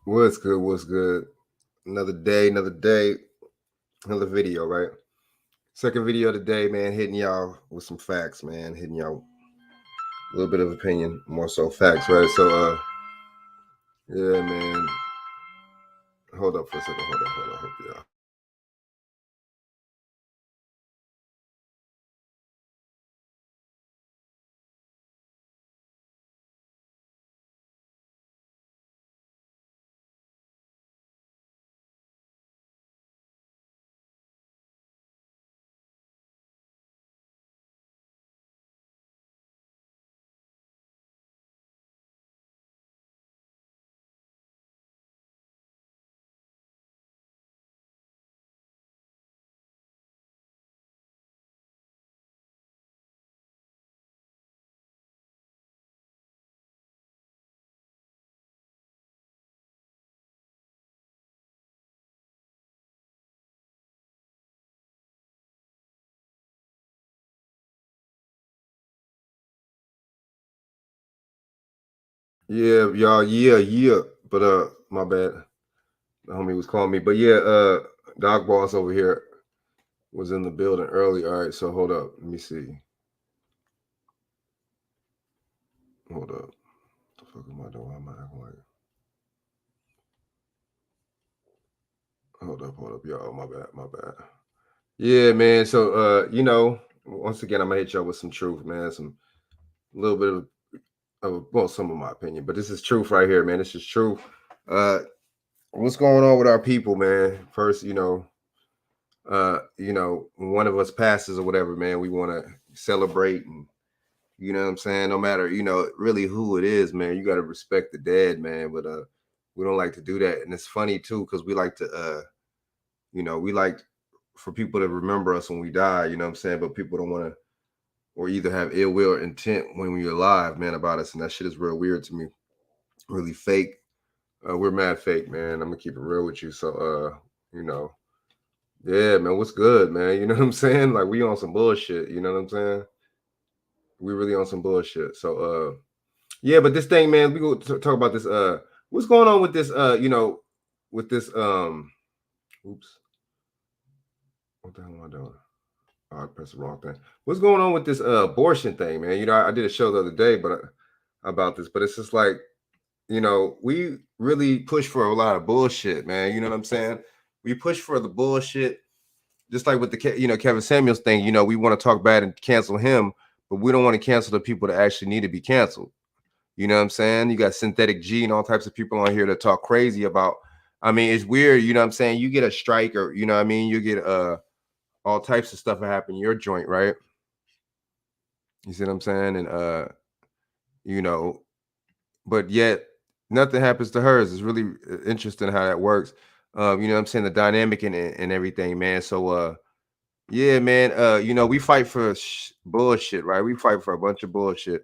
What's good? What's good? Another day, another video, right? Second video today, man. Hitting y'all with some facts, man. Hitting y'all a little bit of opinion, more so facts, right? So, yeah, man. Hold up for a second. Hold up. Hope y'all. Yeah, y'all. Yeah. But my bad. The homie was calling me. But yeah, Dog Boss over here was in the building early. All right, so hold up. Let me see. Hold up. What the fuck am I doing? Why am I acting like? Hold up, y'all. My bad. Yeah, man. So once again, I'm gonna hit y'all with some truth, man. Some little bit of well, some of my opinion, but this is truth right here, man. This is truth. Uh what's going on with our people, man? First, when one of us passes or whatever, man, we want to celebrate and you know what I'm saying? No matter, really who it is, man, you gotta respect the dead, man. But we don't like to do that. And it's funny too, because we like to we like for people to remember us when we die, you know what I'm saying? But people don't want to or either have ill will or intent when we're alive, man, about us. And that shit is real weird to me. Really fake. We're mad fake, man. I'm gonna keep it real with you. So you know, yeah, man, what's good, man? You know what I'm saying? Like we on some bullshit, you know what I'm saying? We really on some bullshit. So yeah, but this thing, man, we go talk about this what's going on with this with this oops, what the hell am I doing? Oh, I pressed the wrong thing. What's going on with this abortion thing, man? I did a show the other day, but about this, but it's just like we really push for a lot of bullshit, man. You know what I'm saying? We push for the bullshit, just like with the Kevin Samuels thing. We want to talk bad and cancel him, but we don't want to cancel the people that actually need to be canceled. You know what I'm saying? You got Synthetic G and all types of people on here that talk crazy about. I mean, it's weird. You know what I'm saying? You get a strike, or you know what I mean? You get all types of stuff that happen in your joint, right? You see what I'm saying? And you know, but yet nothing happens to hers. It's really interesting how that works. You know what I'm saying? The dynamic and everything, man. So yeah, man, we fight for bullshit, right? We fight for a bunch of bullshit.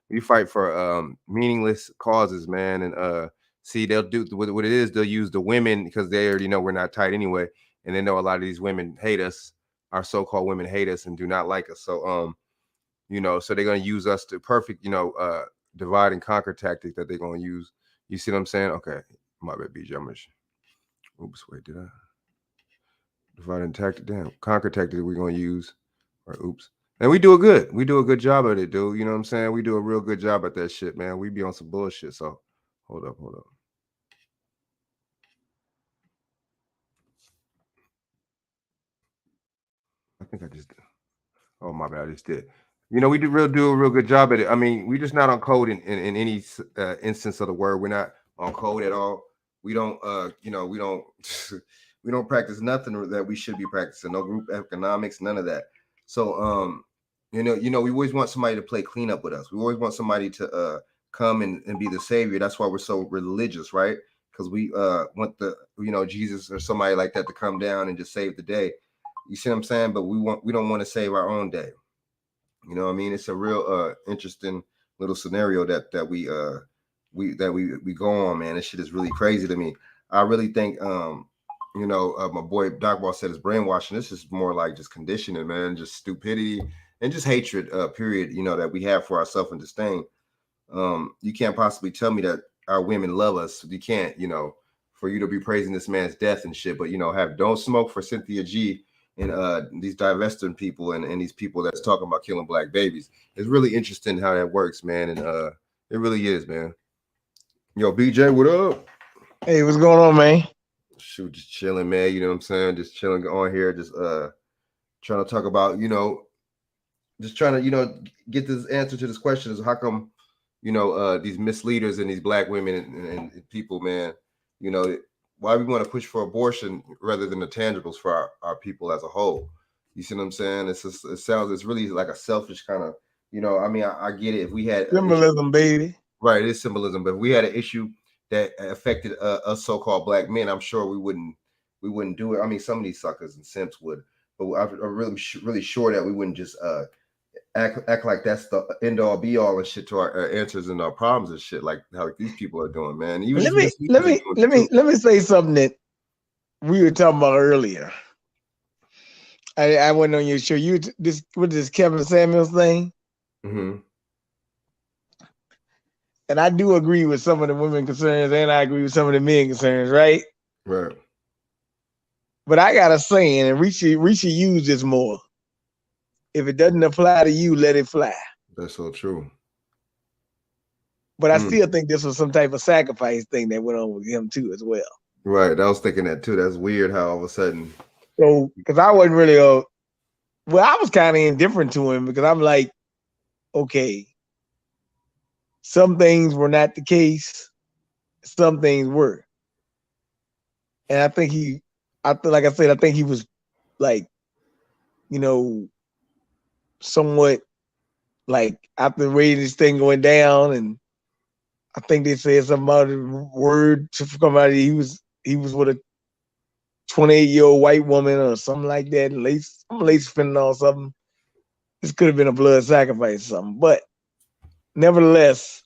We fight for meaningless causes, man. And see, they'll do what it is, they'll use the women because they already know we're not tight anyway. And they know a lot of these women hate us. Our so-called women hate us and do not like us. So so they're gonna use us to perfect, divide and conquer tactic that they're gonna use. You see what I'm saying? Okay, my bad, BJ. Oops, wait, did I divide and tactic? Damn, conquer tactic we're gonna use. Or oops. And we do a good. We do a good job at it, dude. You know what I'm saying? We do a real good job at that shit, man. We be on some bullshit. So hold up. I think I just oh my bad, I just did. We do a real good job at it. I mean, we just not on code in any instance of the word. We're not on code at all. We don't we don't we don't practice nothing that we should be practicing. No group economics, none of that. So we always want somebody to play cleanup with us. We always want somebody to come and be the savior. That's why we're so religious, right? Because we want the Jesus or somebody like that to come down and just save the day. You see what I'm saying? But we don't want to save our own day. You know what I mean? It's a real interesting little scenario that we go on, man. This shit is really crazy to me. I really think my boy Doc Ball said it's brainwashing. This is more like just conditioning, man, just stupidity and just hatred, period, that we have for ourselves and disdain. You can't possibly tell me that our women love us. You can't, for you to be praising this man's death and shit. But you know, don't smoke for Cynthia G and these divesting people and these people that's talking about killing black babies. It's really interesting how that works, man. And it really is, man. Yo, BJ, what up? Hey, what's going on, man? Shoot, just chilling, man. You know what I'm saying? Just chilling on here, just trying to talk about, you know, just trying to, you know, get this answer to this question is how come, you know, these misleaders and these black women and people, man, you know, why we want to push for abortion rather than the tangibles for our people as a whole. You see what I'm saying? It's really like a selfish kind of, you know, I mean, I get it. If we had symbolism, baby. Right, it is symbolism. But if we had an issue that affected us so-called black men, I'm sure we wouldn't do it. I mean, some of these suckers and simps would, but I'm really sure that we wouldn't just act like that's the end all be all and shit to our answers and our problems and shit like how these people are doing, man. Even let me say something that we were talking about earlier. I went on your show. With this Kevin Samuels thing. Mm-hmm. And I do agree with some of the women concerns, and I agree with some of the men concerns, right? Right. But I got a saying, and we should use this more. If it doesn't apply to you, let it fly. That's so true. But I still think this was some type of sacrifice thing that went on with him too, as well. Right. I was thinking that too. That's weird how all of a sudden. So, because I wasn't really, I was kind of indifferent to him because I'm like, okay, some things were not the case, some things were, and I think I think he was like, you know, somewhat like after reading this thing going down, and I think they said something about a word to come out. He was with a 28-year-old white woman or something like that, lace fentanyl or something. This could have been a blood sacrifice or something, but nevertheless,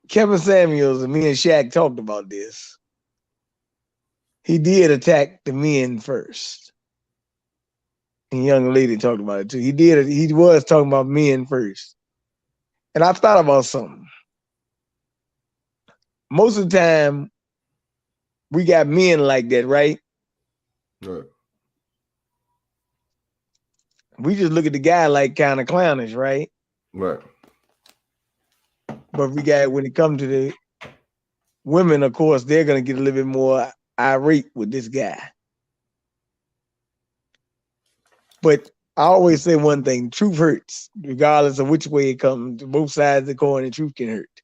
Kevin Samuels and me and Shaq talked about this. He did attack the men first. And young lady talked about it too. He was talking about men first. And I thought about something. Most of the time, we got men like that, right? Right. We just look at the guy like kind of clownish, right? Right. But when it comes to the women, of course, they're going to get a little bit more irate with this guy. But I always say one thing, truth hurts, regardless of which way it comes. Both sides of the coin, the truth can hurt.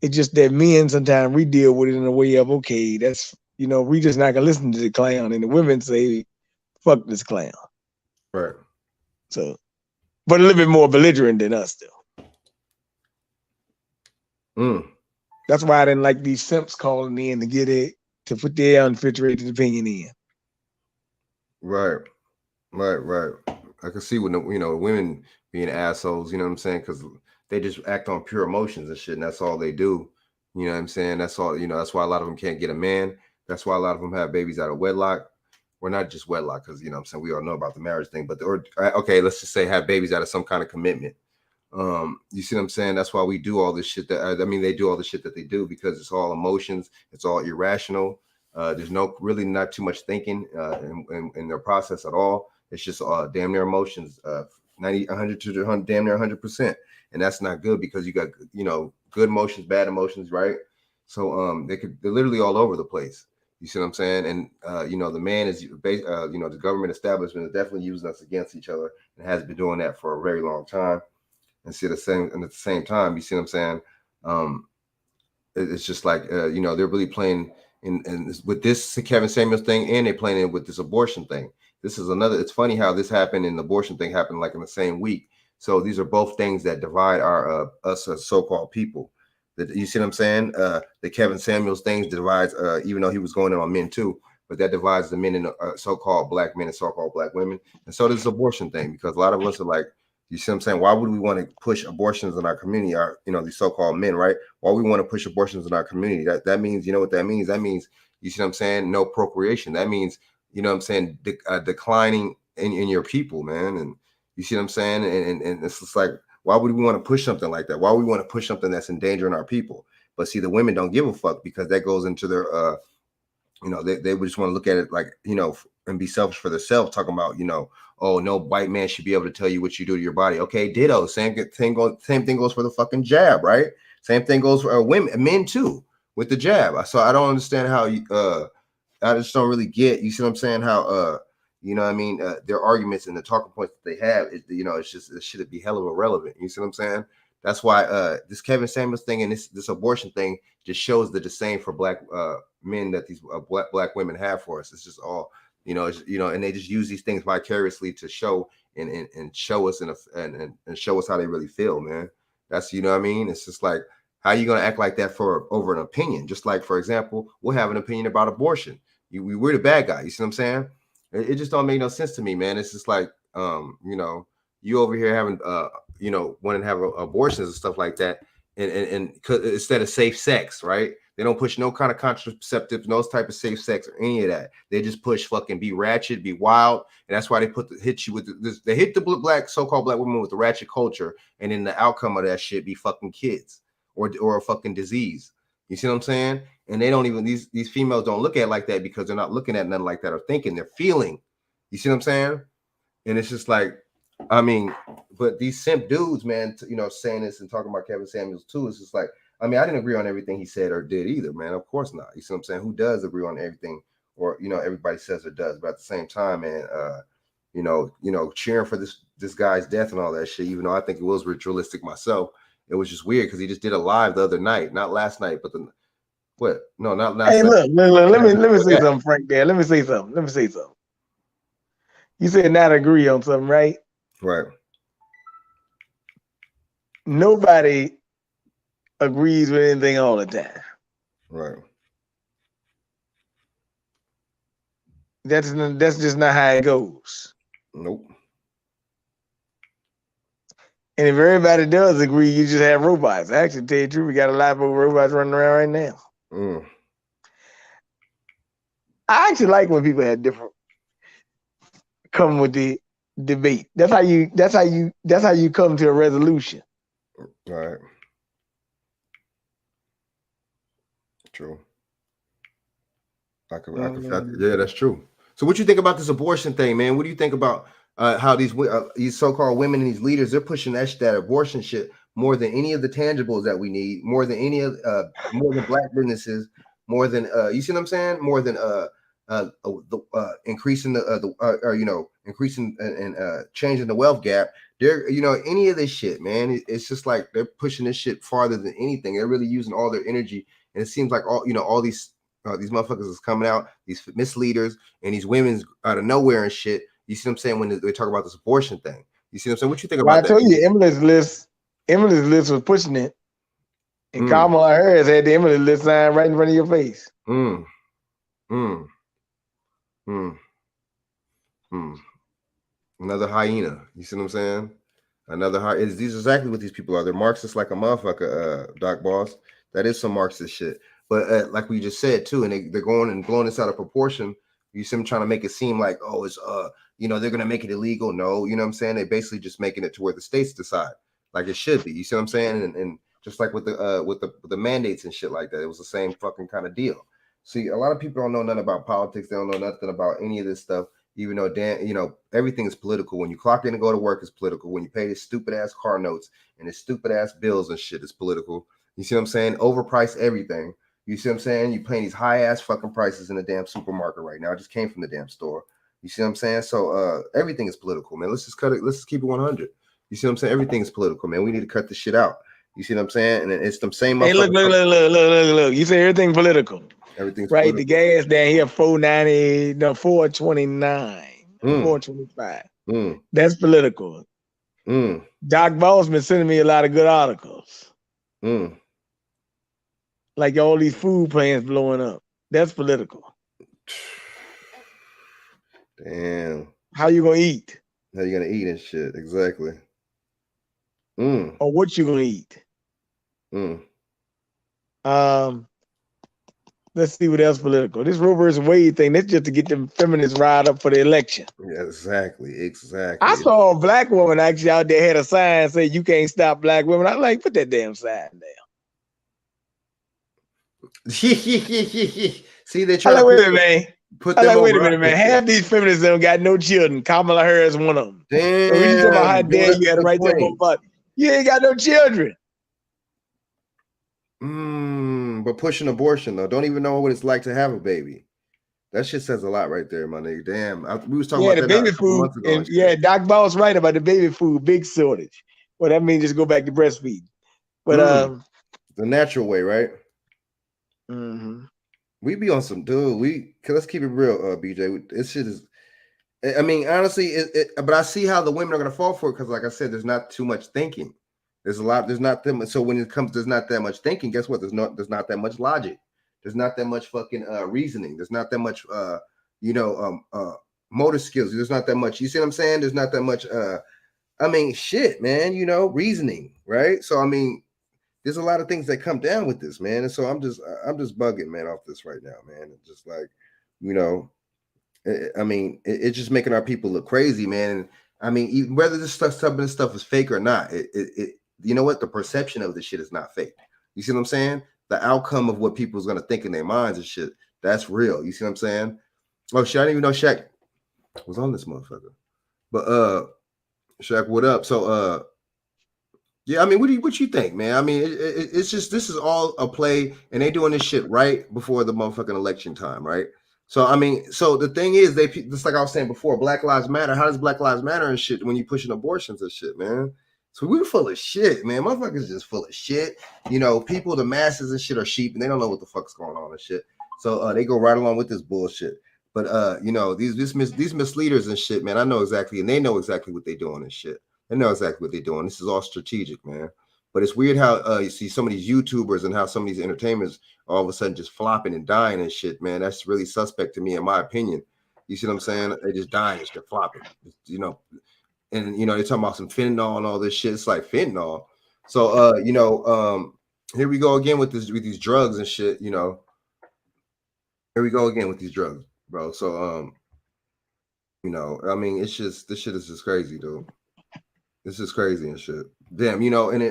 It's just that men, sometimes we deal with it in a way of, okay, that's, you know, we just not going to listen to the clown. And the women say, fuck this clown. Right. So, but a little bit more belligerent than us, though. That's why I didn't like these simps calling in to put their unfiltered opinion in. Right. I can see when women being assholes, you know what I'm saying? Because they just act on pure emotions and shit, and that's all they do. You know what I'm saying? That's all. You know, that's why a lot of them can't get a man. That's why a lot of them have babies out of wedlock. Well, not just wedlock, because you know what I'm saying, we all know about the marriage thing. But okay, let's just say have babies out of some kind of commitment. You see what I'm saying? That's why we do all this shit they do all the shit that they do, because it's all emotions, it's all irrational. There's not too much thinking in their process at all. It's just damn near emotions, 90, 100 to damn near 100%, and that's not good because you got good emotions, bad emotions, right? So they're literally all over the place. You see what I'm saying? And the man is the government establishment is definitely using us against each other and has been doing that for a very long time. And at the same time, you see what I'm saying? It's just like they're really playing in with this Kevin Samuels thing, and they're playing it with this abortion thing. This is another. It's funny how this happened and the abortion thing happened like in the same week. So these are both things that divide us as so-called people. You see what I'm saying? The Kevin Samuels thing divides, even though he was going in on men too, but that divides the men and so-called black men and so-called black women. And so does this abortion thing, because a lot of us are like, you see what I'm saying? Why would we want to push abortions in our community? These so-called men, right? Why we want to push abortions in our community? That means, you know what that means? That means, you see what I'm saying? No procreation. That means, you know what I'm saying? Declining in your people, man. And you see what I'm saying? And it's just like, Why would we want to push something like that? Why would we want to push something that's endangering our people? But see, the women don't give a fuck because that goes into their they would just want to look at it like, and be selfish for themselves, talking about, oh, no white man should be able to tell you what you do to your body. Okay, ditto. Same thing goes for the fucking jab, right? Same thing goes for men too, with the jab. So I don't understand how I just don't really get, you see what I'm saying, how their arguments and the talking points that they have is, it's just, it should be hell of irrelevant. You see what I'm saying? That's why this Kevin Samuels thing and this abortion thing just shows the disdain for black men that these black women have for us. It's just all, and they just use these things vicariously to show and show us and show us how they really feel, man. That's, what I mean? It's just like, how are you going to act like that over an opinion? Just like, for example, we'll have an opinion about abortion. We're the bad guy. You see what I'm saying? It just don't make no sense to me, man. It's just like, you over here having, wanting to have abortions and stuff like that. And instead of safe sex, right? They don't push no kind of contraceptives, no type of safe sex or any of that. They just push fucking be ratchet, be wild. And that's why they hit you with this. They hit the so-called black women with the ratchet culture. And then the outcome of that shit be fucking kids or a fucking disease. You see what I'm saying? And they don't even, these females don't look at it like that because they're not looking at nothing like that or thinking, they're feeling. You see what I'm saying? And it's just like, I mean, but these simp dudes, man, saying this and talking about Kevin Samuels too, it's just like, I mean, I didn't agree on everything he said or did either, man. Of course not. You see what I'm saying? Who does agree on everything? Or, everybody says or does. But at the same time, man, cheering for this guy's death and all that shit, even though I think it was ritualistic myself, it was just weird because he just did a live the other night, not last night, but no, not last night. Look, let me say something, Frank, there. Let me say something. You said not agree on something, right? Right. Nobody agrees with anything all the time. Right. That's just not how it goes. Nope. And if everybody does agree, you just have robots. Actually, to tell you the truth, we got a lot of robots running around right now. I actually like when people have different come with the debate. That's how you come to a resolution. Right. True. Yeah, that's true. So what you think about this abortion thing, man? What do you think about how these so-called women and these leaders, they're pushing that abortion shit more than any of the tangibles that we need, more than any of more than black businesses, more than you see what I'm saying? More than increasing increasing and changing the wealth gap. They're any of this shit, man. It's just like they're pushing this shit farther than anything. They're really using all their energy, and it seems like all these motherfuckers is coming out, these misleaders and these women's out of nowhere and shit. You see what I'm saying when they talk about this abortion thing? You see what I'm saying? What you think about that? I told you, Emily's list was pushing it, and Kamala Harris had the Emily list sign right in front of your face. Another hyena. You see what I'm saying? Another hyena. These are exactly what these people are. They're Marxists like a motherfucker, Doc Boss. That is some Marxist shit. But like we just said too, and they're going and blowing this out of proportion. You see them trying to make it seem like, oh, it's they're gonna make it illegal. No, you know what I'm saying? They're basically just making it to where the states decide, like it should be. You see what I'm saying? And just like with the mandates and shit like that, it was the same fucking kind of deal. See, a lot of people don't know nothing about politics. They don't know nothing about any of this stuff. Even though everything is political. When you clock in and go to work, it's political. When you pay this stupid ass car notes and this stupid ass bills and shit, it's political. You see what I'm saying? Overprice everything. You see what I'm saying? You're paying these high ass fucking prices in the damn supermarket right now. I just came from the damn store. You see what I'm saying? So everything is political, man. Let's just cut it. Let's just keep it 100. You see what I'm saying? Everything is political, man. We need to cut this shit out. You see what I'm saying? And it's the same. Hey, look. You say everything political. Everything's right. Political. The gas down here, 490, no, 429, 425. That's political. Doc Boss been sending me a lot of good articles. Like all these food plants blowing up. That's political. Damn. How you gonna eat? How you gonna eat and shit? Exactly. Or what you gonna eat? Let's see what else political. This Roe versus Wade thing, that's just to get them feminists riled up for the election. Yeah, exactly. I saw a black woman actually out there had a sign saying you can't stop black women. I like, put that damn sign there. See, they try to wait a minute, man. Half these feminists don't got no children. Kamala Harris one of them. Damn. So you talking about how dare you had to write that motherfucker? You ain't got no children. But pushing abortion though, don't even know what it's like to have a baby. That shit says a lot right there, my nigga. Damn, we was talking about the baby food. And Doc Ball's right about the baby food, big shortage. Well, that means just go back to breastfeeding. But the natural way, right? Mm-hmm. We be on some dude. Let's keep it real, BJ. This shit is. I mean, honestly, but I see how the women are gonna fall for it because, like I said, there's not too much thinking. There's not that much. So when it comes, there's not that much thinking. Guess what? There's not that much logic. There's not that much fucking reasoning. There's not that much motor skills. There's not that much. You see what I'm saying? There's not that much. I mean, shit, man. Reasoning, right? So I mean, there's a lot of things that come down with this, man. And so I'm just bugging, man, off this right now, man. It's just like, I mean, it's just making our people look crazy, man. I mean, whether this stuff is fake or not, you know what? The perception of this shit is not fake. You see what I'm saying? The outcome of what people's gonna think in their minds and shit, that's real. You see what I'm saying? Oh shit, I didn't even know Shaq was on this motherfucker. But Shaq, what up? So yeah, I mean, what you think, man? I mean, it's just, this is all a play, and they doing this shit right before the motherfucking election time, right? So I mean, so the thing is, just like I was saying before, Black Lives Matter. How does Black Lives Matter and shit when you pushing abortions and shit, man? So we're full of shit, man. Motherfuckers just full of shit. People, the masses and shit are sheep, and they don't know what the fuck's going on and shit. So they go right along with this bullshit. But these misleaders and shit, man, I know exactly, and they know exactly what they're doing and shit. They know exactly what they're doing. This is all strategic, man. But it's weird how you see some of these YouTubers and how some of these entertainers all of a sudden just flopping and dying and shit, man. That's really suspect to me, in my opinion. You see what I'm saying? They just dying and shit, flopping, And they're talking about some fentanyl and all this shit. It's like fentanyl. So here we go again with these drugs and shit. Here we go again with these drugs, bro. So I mean, it's just, this shit is just crazy, dude. This is crazy and shit. Damn, and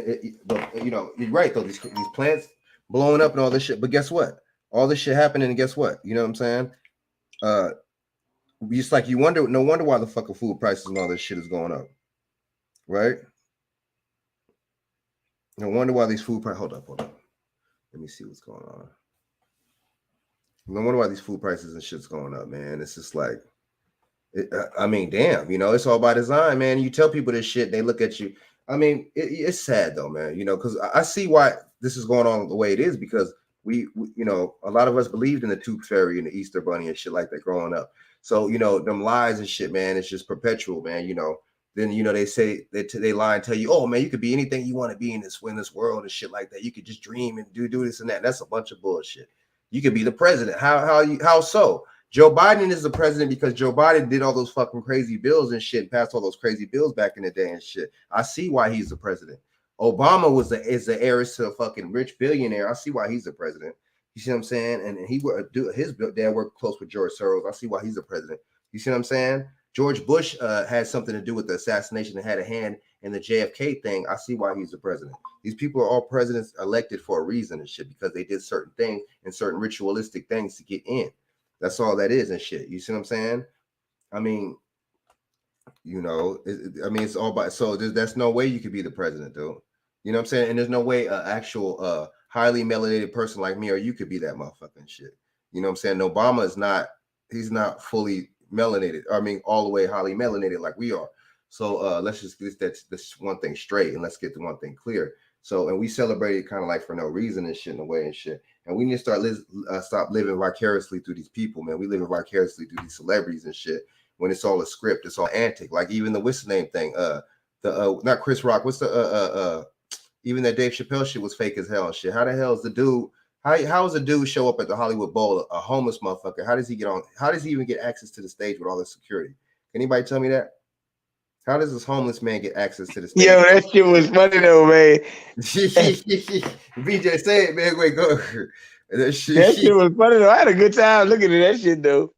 you're right though. These plants blowing up and all this shit. But guess what? All this shit happening, and guess what? You know what I'm saying? Just like no wonder why the fucking food prices and all this shit is going up, right? No wonder why these food prices. Hold up. Let me see what's going on. No wonder why these food prices and shit's going up, man. It's just like, I mean, damn, it's all by design, man. You tell people this shit, they look at you. I mean, it's sad though, man. Because I see why this is going on the way it is, because we a lot of us believed in the Tooth Fairy and the Easter Bunny and shit like that growing up. So them lies and shit, man, it's just perpetual, man. Then they say they lie and tell you, oh man, you could be anything you want to be in this world and shit like that. You could just dream and do this and that. That's a bunch of bullshit. You could be the president. How so? Joe Biden is the president because Joe Biden did all those fucking crazy bills and shit, and passed all those crazy bills back in the day and shit. I see why he's the president. Obama is the heiress to a fucking rich billionaire. I see why he's the president. You see what I'm saying? And his dad worked close with George Soros. I see why he's the president. You see what I'm saying? George Bush had something to do with the assassination and had a hand in the JFK thing. I see why he's the president. These people are all presidents elected for a reason and shit, because they did certain things and certain ritualistic things to get in. That's all that is and shit. You see what I'm saying? I mean, it's all by, so that's no way you could be the president, dude. You know what I'm saying? And there's no way an actual highly melanated person like me or you could be that motherfucking shit. You know what I'm saying? Obama is not, he's not fully melanated. I mean, all the way highly melanated like we are. So let's just get this one thing straight, and let's get the one thing clear. So, and we celebrate it kind of like for no reason and shit in a way and shit. And we need to stop living vicariously through these people, man. We live vicariously through these celebrities and shit. When it's all a script, it's all antic. Like even the what's the name thing, not Chris Rock. What's the even that Dave Chappelle shit was fake as hell and shit. How the hell is the dude? How does a dude show up at the Hollywood Bowl, a homeless motherfucker? How does he get on? How does he even get access to the stage with all the security? Can anybody tell me that? How does this homeless man get access to the stage? Yo, that shit was funny though, man. BJ, say it, man. Wait, go. That shit, That shit was funny though. I had a good time looking at that shit though.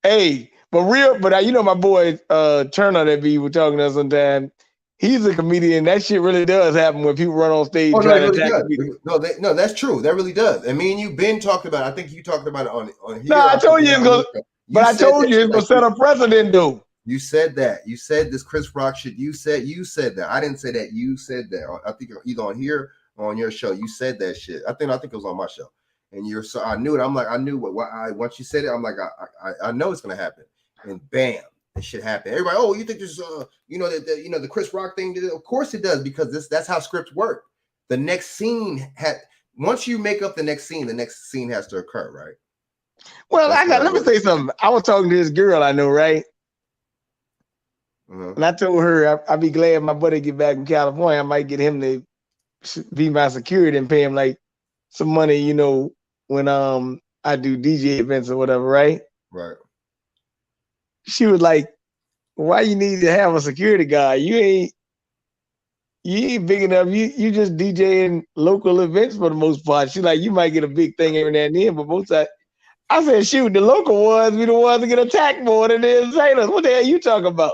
Hey, but you know my boy Turner that we were talking to sometime. He's a comedian. That shit really does happen when people run on stage oh no, trying it to really attack does. comedians. No, that's true. That really does. And me and you been talked about it. I think you talked about it on No, here. I told you it's gonna, but I told you it's gonna set a precedent though. You said that. You said this Chris Rock shit. You said that. I didn't say that. You said that. I think either on here or on your show. You said that shit. I think it was on my show. And you're so I knew it. I'm like, I knew what I once you said it, I'm like, I know it's gonna happen. And bam, this shit happened. Everybody, oh, you think this the Chris Rock thing? Of course it does, because that's how scripts work. The next scene once you make up the next scene has to occur, right? Well, let me say something. I was talking to this girl I know, right? And I told her I'd be glad my buddy get back from California. I might get him to be my security and pay him like some money, when I do DJ events or whatever, right? Right. She was like, "Why you need to have a security guard? You ain't big enough. You just DJing local events for the most part." She's like, "You might get a big thing every now and then, but most of I said, shoot, the local ones be the ones that get attacked more than the insiders. What the hell you talking about?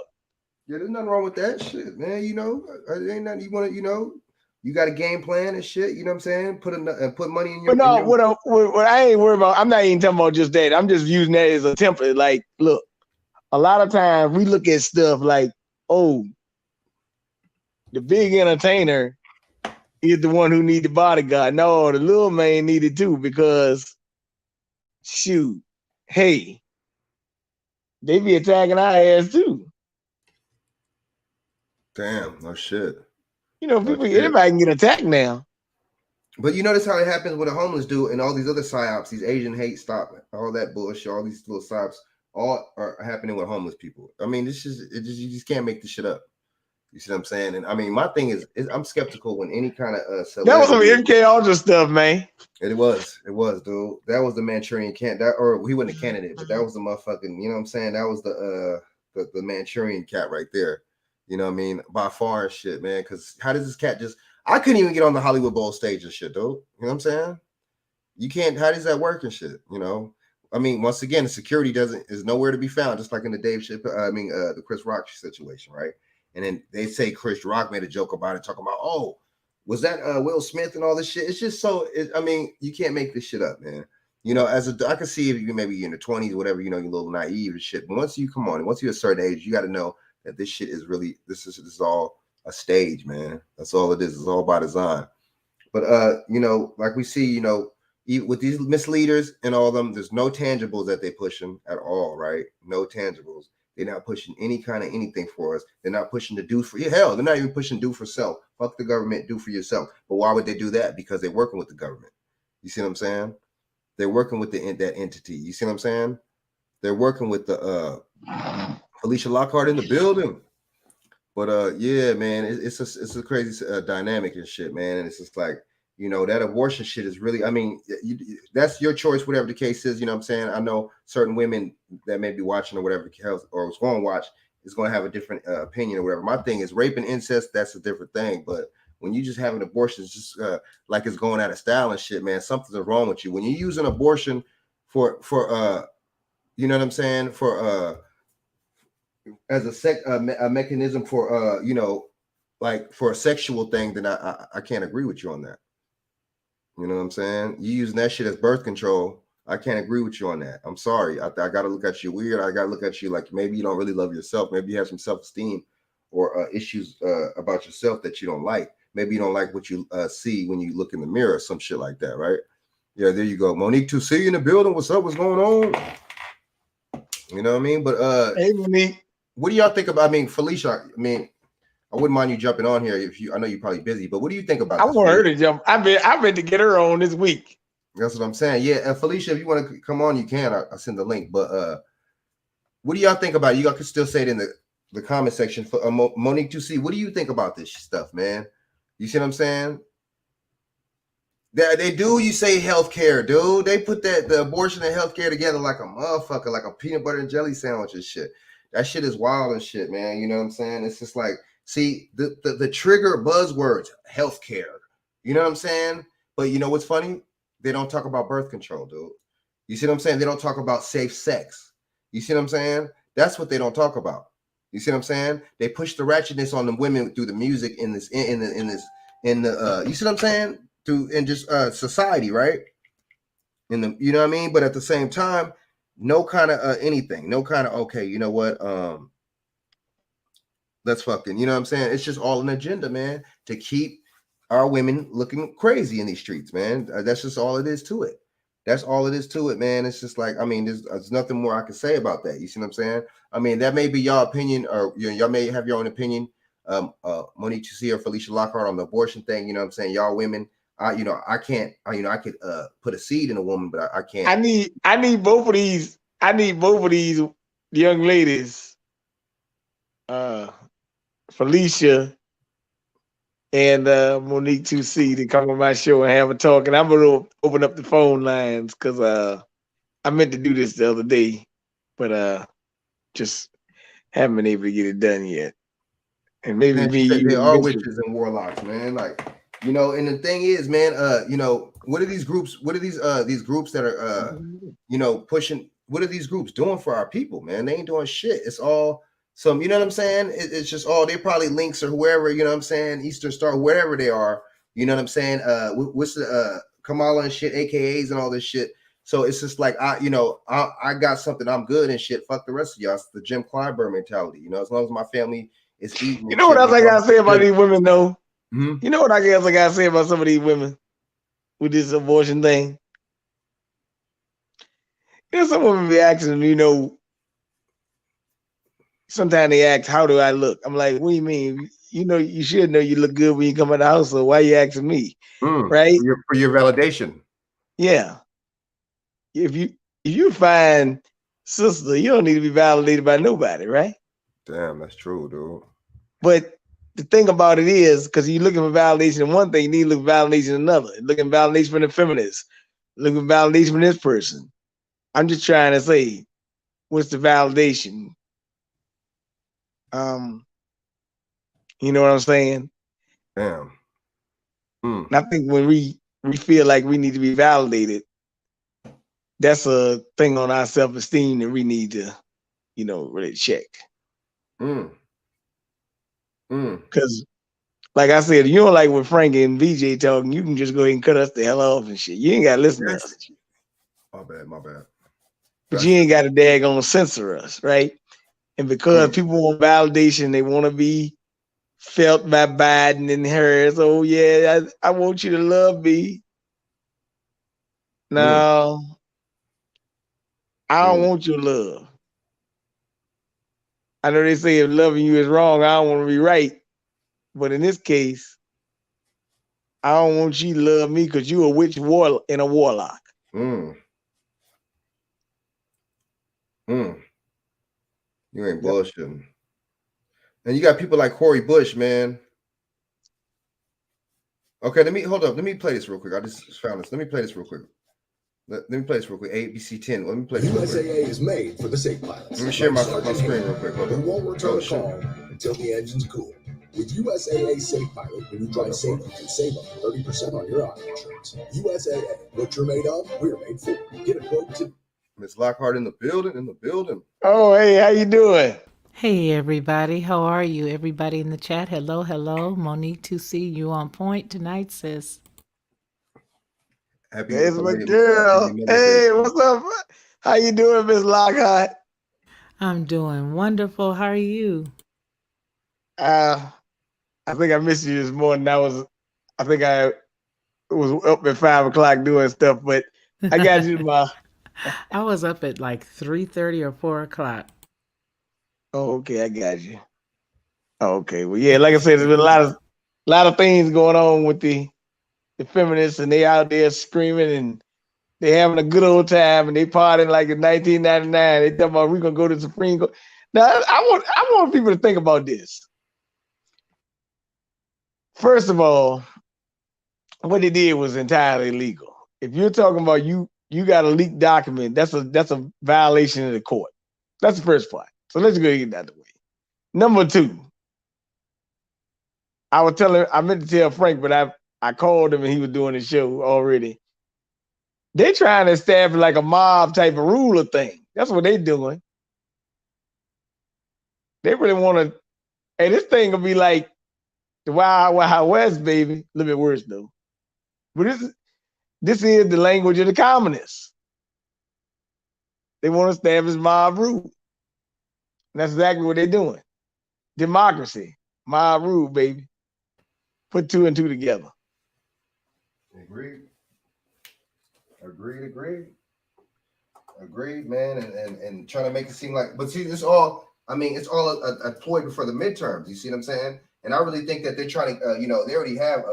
Yeah, there's nothing wrong with that shit, man. It ain't nothing you want to, you got a game plan and shit. You know what I'm saying? Put money in your. But no, what I ain't worried about. I'm not even talking about just that. I'm just using that as a template. Like, look, a lot of times we look at stuff like, oh, the big entertainer is the one who need the bodyguard. No, the little man needed too, because shoot, hey, they be attacking our ass too. Damn, no shit. Anybody can get attacked now. But you notice how it happens with a homeless dude and all these other psyops, these Asian hate stop, all that bullshit, all these little psyops, all are happening with homeless people. I mean, you just can't make this shit up. You see what I'm saying? And I mean, my thing is I'm skeptical when any kind of that was some MK Ultra stuff, man. It was, dude. That was the Manchurian candidate, or he wasn't a candidate, but that was the motherfucking, you know what I'm saying? That was the Manchurian cat right there. You know what I mean? By far and shit, man. Because how does this cat I couldn't even get on the Hollywood Bowl stage and shit, dude. You know what I'm saying? You can't, how does that work and shit? I mean, once again, the security is nowhere to be found, just like in the the Chris Rock situation, right? And then they say Chris Rock made a joke about it, talking about, oh, was that Will Smith and all this shit? It's just you can't make this shit up, man. I can see if you maybe in the 20s or whatever, you're a little naive and shit. But once you're a certain age, you got to know that this shit is really, this is all a stage, man. That's all it is. It's all by design. But like we see, with these misleaders and all of them, there's no tangibles that they pushing at all, right? No tangibles. They're not pushing any kind of anything for us. They're not pushing to do for hell. They're not even pushing do for self. Fuck the government, do for yourself. But why would they do that? Because they're working with the government. You see what I'm saying? They're working with that entity. You see what I'm saying? They're working with the Felicia Lockhart in the building. But yeah, man, it's a crazy dynamic and shit, man. And it's just like, that abortion shit is really, I mean, that's your choice, whatever the case is. You know what I'm saying? I know certain women that may be watching or whatever or was going to watch is going to have a different opinion or whatever. My thing is rape and incest. That's a different thing. But when you just have an abortion, it's just like it's going out of style and shit, man. Something's wrong with you. When you use an abortion for you know what I'm saying? For as a mechanism for like for a sexual thing, then I can't agree with you on that. You know what I'm saying? You using that shit as birth control. I can't agree with you on that. I'm sorry. I got to look at you weird. I got to look at you like maybe you don't really love yourself. Maybe you have some self-esteem or issues about yourself that you don't like. Maybe you don't like what you see when you look in the mirror, some shit like that, right? Yeah, there you go. Monique 2C in the building. What's up? What's going on? You know what I mean? But hey, Monique. What do y'all think about? I mean, Felicia. I mean, I wouldn't mind you jumping on here I know you're probably busy, but what do you think about? I want her to jump. I've been to get her on this week. That's what I'm saying. Yeah, and Felicia, if you want to come on, you can. I'll send the link. But what do y'all think about it? You guys can still say it in the comment section. For Monique 2C, what do you think about this stuff, man? You see what I'm saying? They do. You say healthcare, dude. They put the abortion and healthcare together like a motherfucker, like a peanut butter and jelly sandwich and shit. That shit is wild and shit, man. You know what I'm saying? It's just like, see, the trigger buzzwords, healthcare. You know what I'm saying? But you know what's funny? they don't talk about birth control, dude. You see what I'm saying? They don't talk about safe sex. You see what I'm saying? That's what they don't talk about. You see what I'm saying? They push the ratchetness on the women through the music in this you see what I'm saying? Through in just society, right? In the you know what I mean? But at the same time, no kind of anything, no kind of okay, you know what? Let's fucking, you know what I'm saying? It's just all an agenda, man, to keep our women looking crazy in these streets, man. That's just all it is to it. That's all it is to it, man. It's just like, I mean, there's nothing more I can say about that. You see what I'm saying? I mean, that may be y'all opinion, or y'all may have your own opinion. Monique Toucey or Felicia Lockhart on the abortion thing. You know what I'm saying? Y'all women, I can't. I could put a seed in a woman, but I can't. I need both of these. I need both of these young ladies, Felicia and Monique Toucey, to come on my show and have a talk. And I'm gonna open up the phone lines because I meant to do this the other day, but just haven't been able to get it done yet. And maybe Man, me, they are witches and warlocks, man. Like, and the thing is, man, what are these groups? What are these groups that are pushing? What are these groups doing for our people, man? They ain't doing shit. It's all some, you know what I'm saying? It's just all, they probably links or whoever, you know what I'm saying? Eastern Star, wherever they are, you know what I'm saying? What's the Kamala and shit, AKAs and all this shit. So it's just like, I got something, I'm good and shit. Fuck the rest of y'all. It's the Jim Clyburn mentality, as long as my family is eating. You know what else I gotta say about these women, though? Mm-hmm. You know what else I gotta say about some of these women with this abortion thing? Some women be asking, sometimes they ask, how do I look? I'm like, what do you mean? You should know you look good when you come in the house, so why are you asking me? Right? For your validation. Yeah. If you find sister, you don't need to be validated by nobody, right? Damn, that's true, dude. But the thing about it is, because you're looking for validation in one thing, you need to look for validation in another. Looking for validation from the feminists, looking for validation from this person. I'm just trying to say, what's the validation? You know what I'm saying? Damn. And I think when we feel like we need to be validated, that's a thing on our self-esteem that we need to, really check. Because, like I said, if you don't like what Frankie and VJ talking, you can just go ahead and cut us the hell off and shit. You ain't got to listen to us. My bad. But you ain't got to daggone censor us, right? And because people want validation, they want to be felt by Biden and Harris. Oh, yeah, I want you to love me. No, I don't want your love. I know they say if loving you is wrong, I don't want to be right. But in this case, I don't want you to love me because you a witch and a warlock. You ain't bullshitting. And you got people like Cori Bush, man. Okay, let me play this real quick. I just found this. Let me play this real quick. Let me play this real quick. ABC 10. Let me play this real quick. USAA is made for the safe pilots. Let me share my screen real quick. We won't return a call until the engine's cool. With USAA Safe Pilot, when you drive safe, you can save up to 30% on your auto insurance. USAA, what you're made of, we're made for. Get a quote to Miss Lockhart in the building. Oh, hey, how you doing? Hey, everybody. How are you? Everybody in the chat. Hello. Monique Toucey, you on point tonight, sis. There's my girl. Hey, what's up? How you doing, Miss Lockhart? I'm doing wonderful. How are you? I think I missed you this morning. I was up at 5 o'clock doing stuff, but I got you, Ma. I was up at like 3:30 or 4 o'clock. Oh, okay, I got you. Okay, well, yeah, like I said, there's been a lot of things going on with the feminists, and they out there screaming and they having a good old time, and they partying like in 1999. They talking about we're gonna go to the Supreme Court. Now, I want people to think about this. First of all, what they did was entirely illegal. If you're talking about you got a leaked document, that's a violation of the court. That's the first part. So let's go get that out of the way. Number two, I meant to tell Frank, but I called him and he was doing the show already. They trying to establish like a mob type of ruler thing. That's what they doing. They really want to. Hey, this thing will be like the Wild Wild West, baby. A little bit worse though. But this is the language of the communists. They want to establish mob rule. And that's exactly what they're doing. Democracy, mob rule, baby. Put two and two together. Agreed. Agreed, man. And trying to make it seem like, but see, it's all. I mean, it's all a ploy before the midterms. You see what I'm saying? And I really think that they're trying to, they already have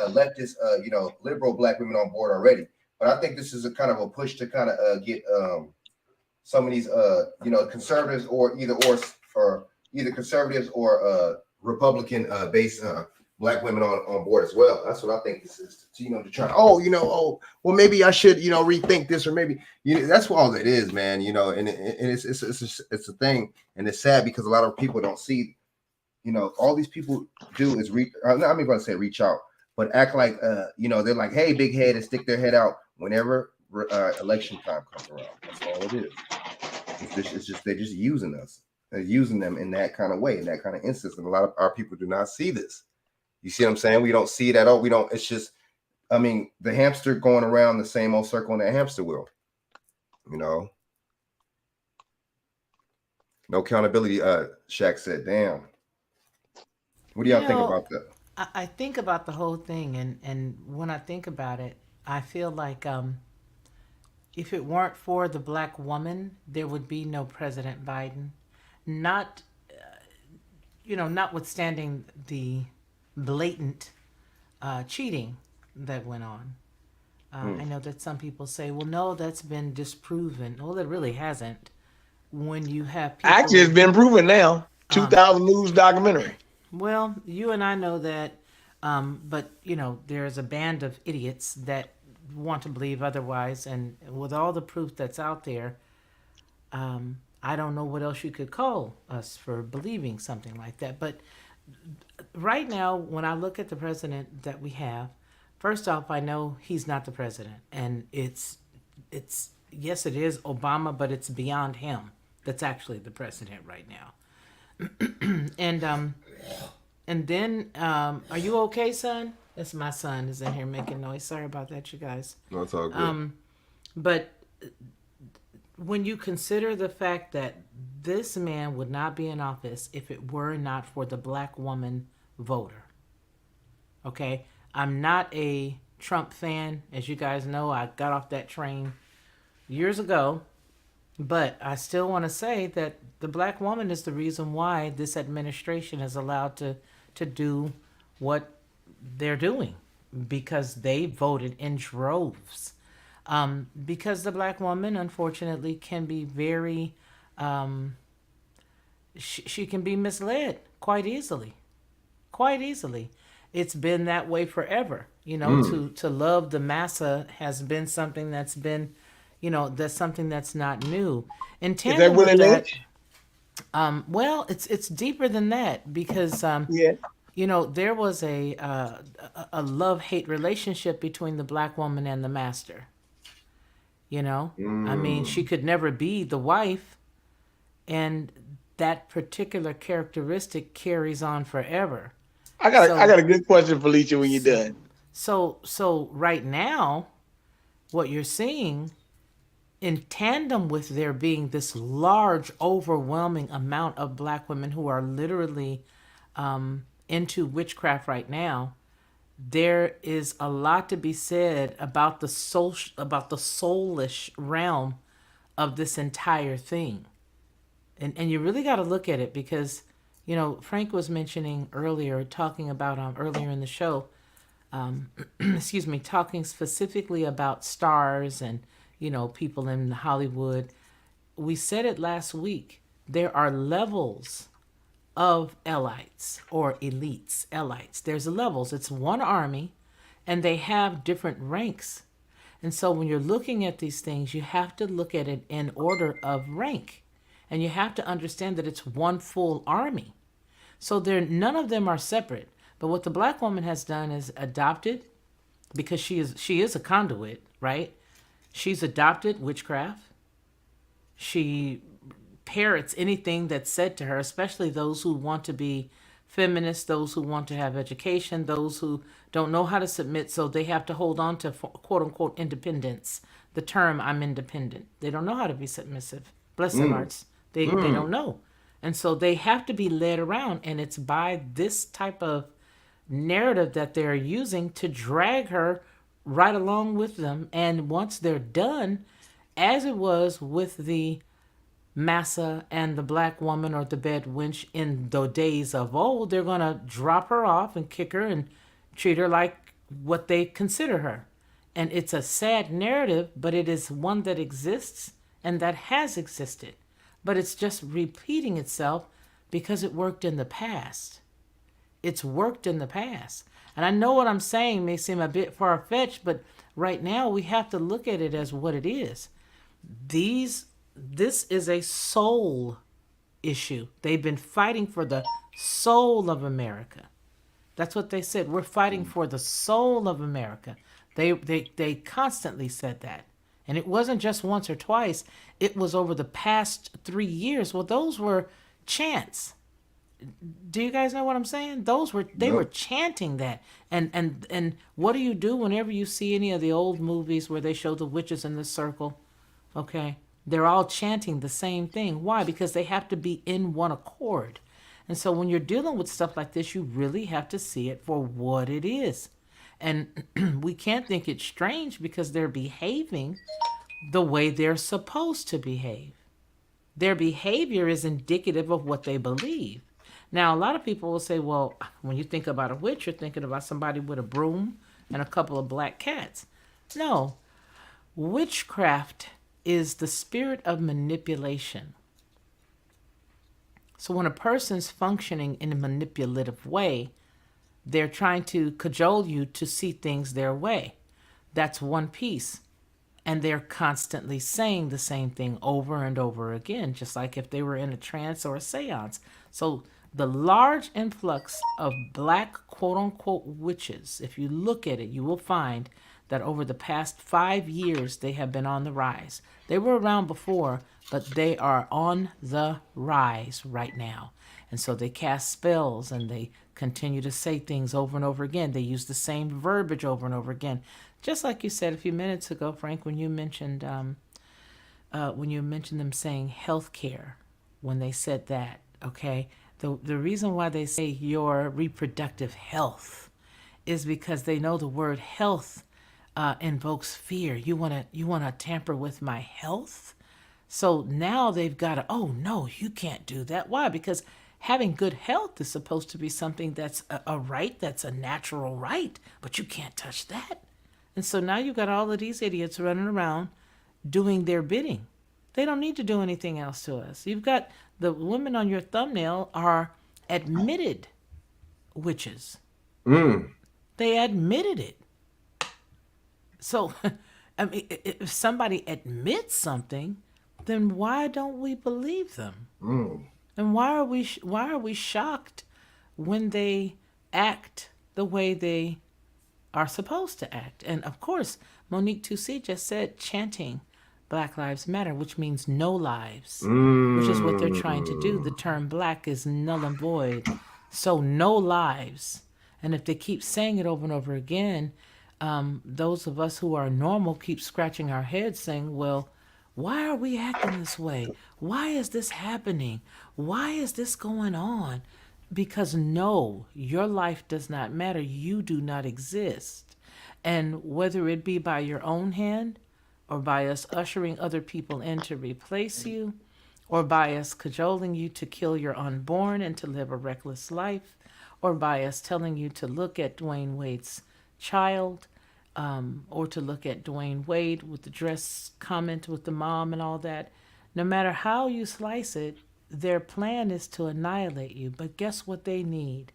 leftist, liberal black women on board already. But I think this is a kind of a push to kind of get some of these, conservatives or either conservatives or Republican based black women on board as well. That's what I think this is. To try. Well, maybe I should, rethink this, or maybe that's what all it is, man. And it's a thing, and it's sad because a lot of people don't see. All these people do is reach. I'm not even going to say reach out, but act like they're like, hey, big head, and stick their head out whenever election time comes around. That's all it is. It's just they're just using us. They're using them in that kind of way, in that kind of instance, and a lot of our people do not see this. You see what I'm saying? We don't see it at all. We don't. It's just, the hamster going around the same old circle in that hamster wheel. No accountability. Shaq said, "Damn." What do y'all think about that? I think about the whole thing, and when I think about it, I feel like if it weren't for the black woman, there would be no President Biden. Not, notwithstanding the blatant cheating that went on. I know that some people say, well, no, that's been disproven. Well, it really hasn't. When you have people... Actually, it's been proven now. 2000 News documentary. Well, you and I know that, but, there's a band of idiots that want to believe otherwise. And with all the proof that's out there, I don't know what else you could call us for believing something like that. But right now, when I look at the president that we have, first off, I know he's not the president, and it's yes, it is Obama, but it's beyond him. That's actually the president right now. And then, are you okay, son? That's my son is in here making noise. Sorry about that, you guys. No, it's all good. But when you consider the fact that this man would not be in office if it were not for the black woman voter. Okay? I'm not a Trump fan. As you guys know, I got off that train years ago. But I still want to say that the black woman is the reason why this administration is allowed to do what they're doing. Because they voted in droves. Because the black woman, unfortunately, can be very... she can be misled quite easily. Quite easily. It's been that way forever. To love the massa has been something that's been, that's something that's not new. In tandem with that, well, it's deeper than that because, there was a love-hate relationship between the black woman and the master. I mean, she could never be the wife, and that particular characteristic carries on forever. I got a good question, Felicia, when you're done. So right now, what you're seeing, in tandem with there being this large, overwhelming amount of black women who are literally into witchcraft right now, there is a lot to be said about the soulish realm of this entire thing. And you really got to look at it because, Frank was mentioning earlier, talking about earlier in the show, talking specifically about stars and, people in Hollywood. We said it last week. There are levels of elites or elites, elites. There's levels. It's one army and they have different ranks. And so when you're looking at these things, you have to look at it in order of rank. And you have to understand that it's one full army. So none of them are separate. But what the black woman has done is adopted because she is a conduit, right? She's adopted witchcraft. She parrots anything that's said to her, especially those who want to be feminists, those who want to have education, those who don't know how to submit, so they have to hold on to quote unquote independence. The term "I'm independent." They don't know how to be submissive. Bless their hearts. They don't know. And so they have to be led around, and it's by this type of narrative that they're using to drag her right along with them. And once they're done, as it was with the Massa and the black woman or the bed wench in the days of old, they're going to drop her off and kick her and treat her like what they consider her. And it's a sad narrative, but it is one that exists and that has existed. But it's just repeating itself because it worked in the past. It's worked in the past. And I know what I'm saying may seem a bit far-fetched, but right now we have to look at it as what it is. This is a soul issue. They've been fighting for the soul of America. That's what they said. We're fighting for the soul of America. They constantly said that. And it wasn't just once or twice. It was over the past 3 years. Well, those were chants. Do you guys know what I'm saying? They were chanting that. And what do you do whenever you see any of the old movies where they show the witches in the circle? Okay? They're all chanting the same thing. Why? Because they have to be in one accord. And so when you're dealing with stuff like this, you really have to see it for what it is. And we can't think it's strange because they're behaving the way they're supposed to behave. Their behavior is indicative of what they believe. Now, a lot of people will say, well, when you think about a witch, you're thinking about somebody with a broom and a couple of black cats. No, witchcraft is the spirit of manipulation. So when a person's functioning in a manipulative way, they're trying to cajole you to see things their way. That's one piece. And they're constantly saying the same thing over and over again, just like if they were in a trance or a seance. So the large influx of black quote-unquote witches, if you look at it, you will find that over the past 5 years, they have been on the rise. They were around before, but they are on the rise right now. And so they cast spells and they continue to say things over and over again. They use the same verbiage over and over again. Just like you said a few minutes ago, Frank, when you mentioned them saying healthcare, when they said that, okay? The reason why they say your reproductive health is because they know the word health invokes fear. You wanna tamper with my health? So now they've got to, oh no, you can't do that. Why? Because having good health is supposed to be something that's a right, that's a natural right, but you can't touch that. And so now you've got all of these idiots running around doing their bidding. They don't need to do anything else to us. You've got the women on your thumbnail are admitted witches. They admitted it. So, I mean, if somebody admits something, then why don't we believe them? And why are we shocked when they act the way they are supposed to act? And of course, Monique Toucy just said chanting Black Lives Matter, which means no lives, which is what they're trying to do. The term black is null and void. So no lives. And if they keep saying it over and over again, those of us who are normal keep scratching our heads saying, well, why are we acting this way? Why is this happening? Why is this going on? Because no, your life does not matter. You do not exist. And whether it be by your own hand or by us ushering other people in to replace you, or by us cajoling you to kill your unborn and to live a reckless life, or by us telling you to look at Dwayne Wade's child, or to look at Dwayne Wade with the dress comment with the mom and all that. No matter how you slice it, their plan is to annihilate you. But guess what they need?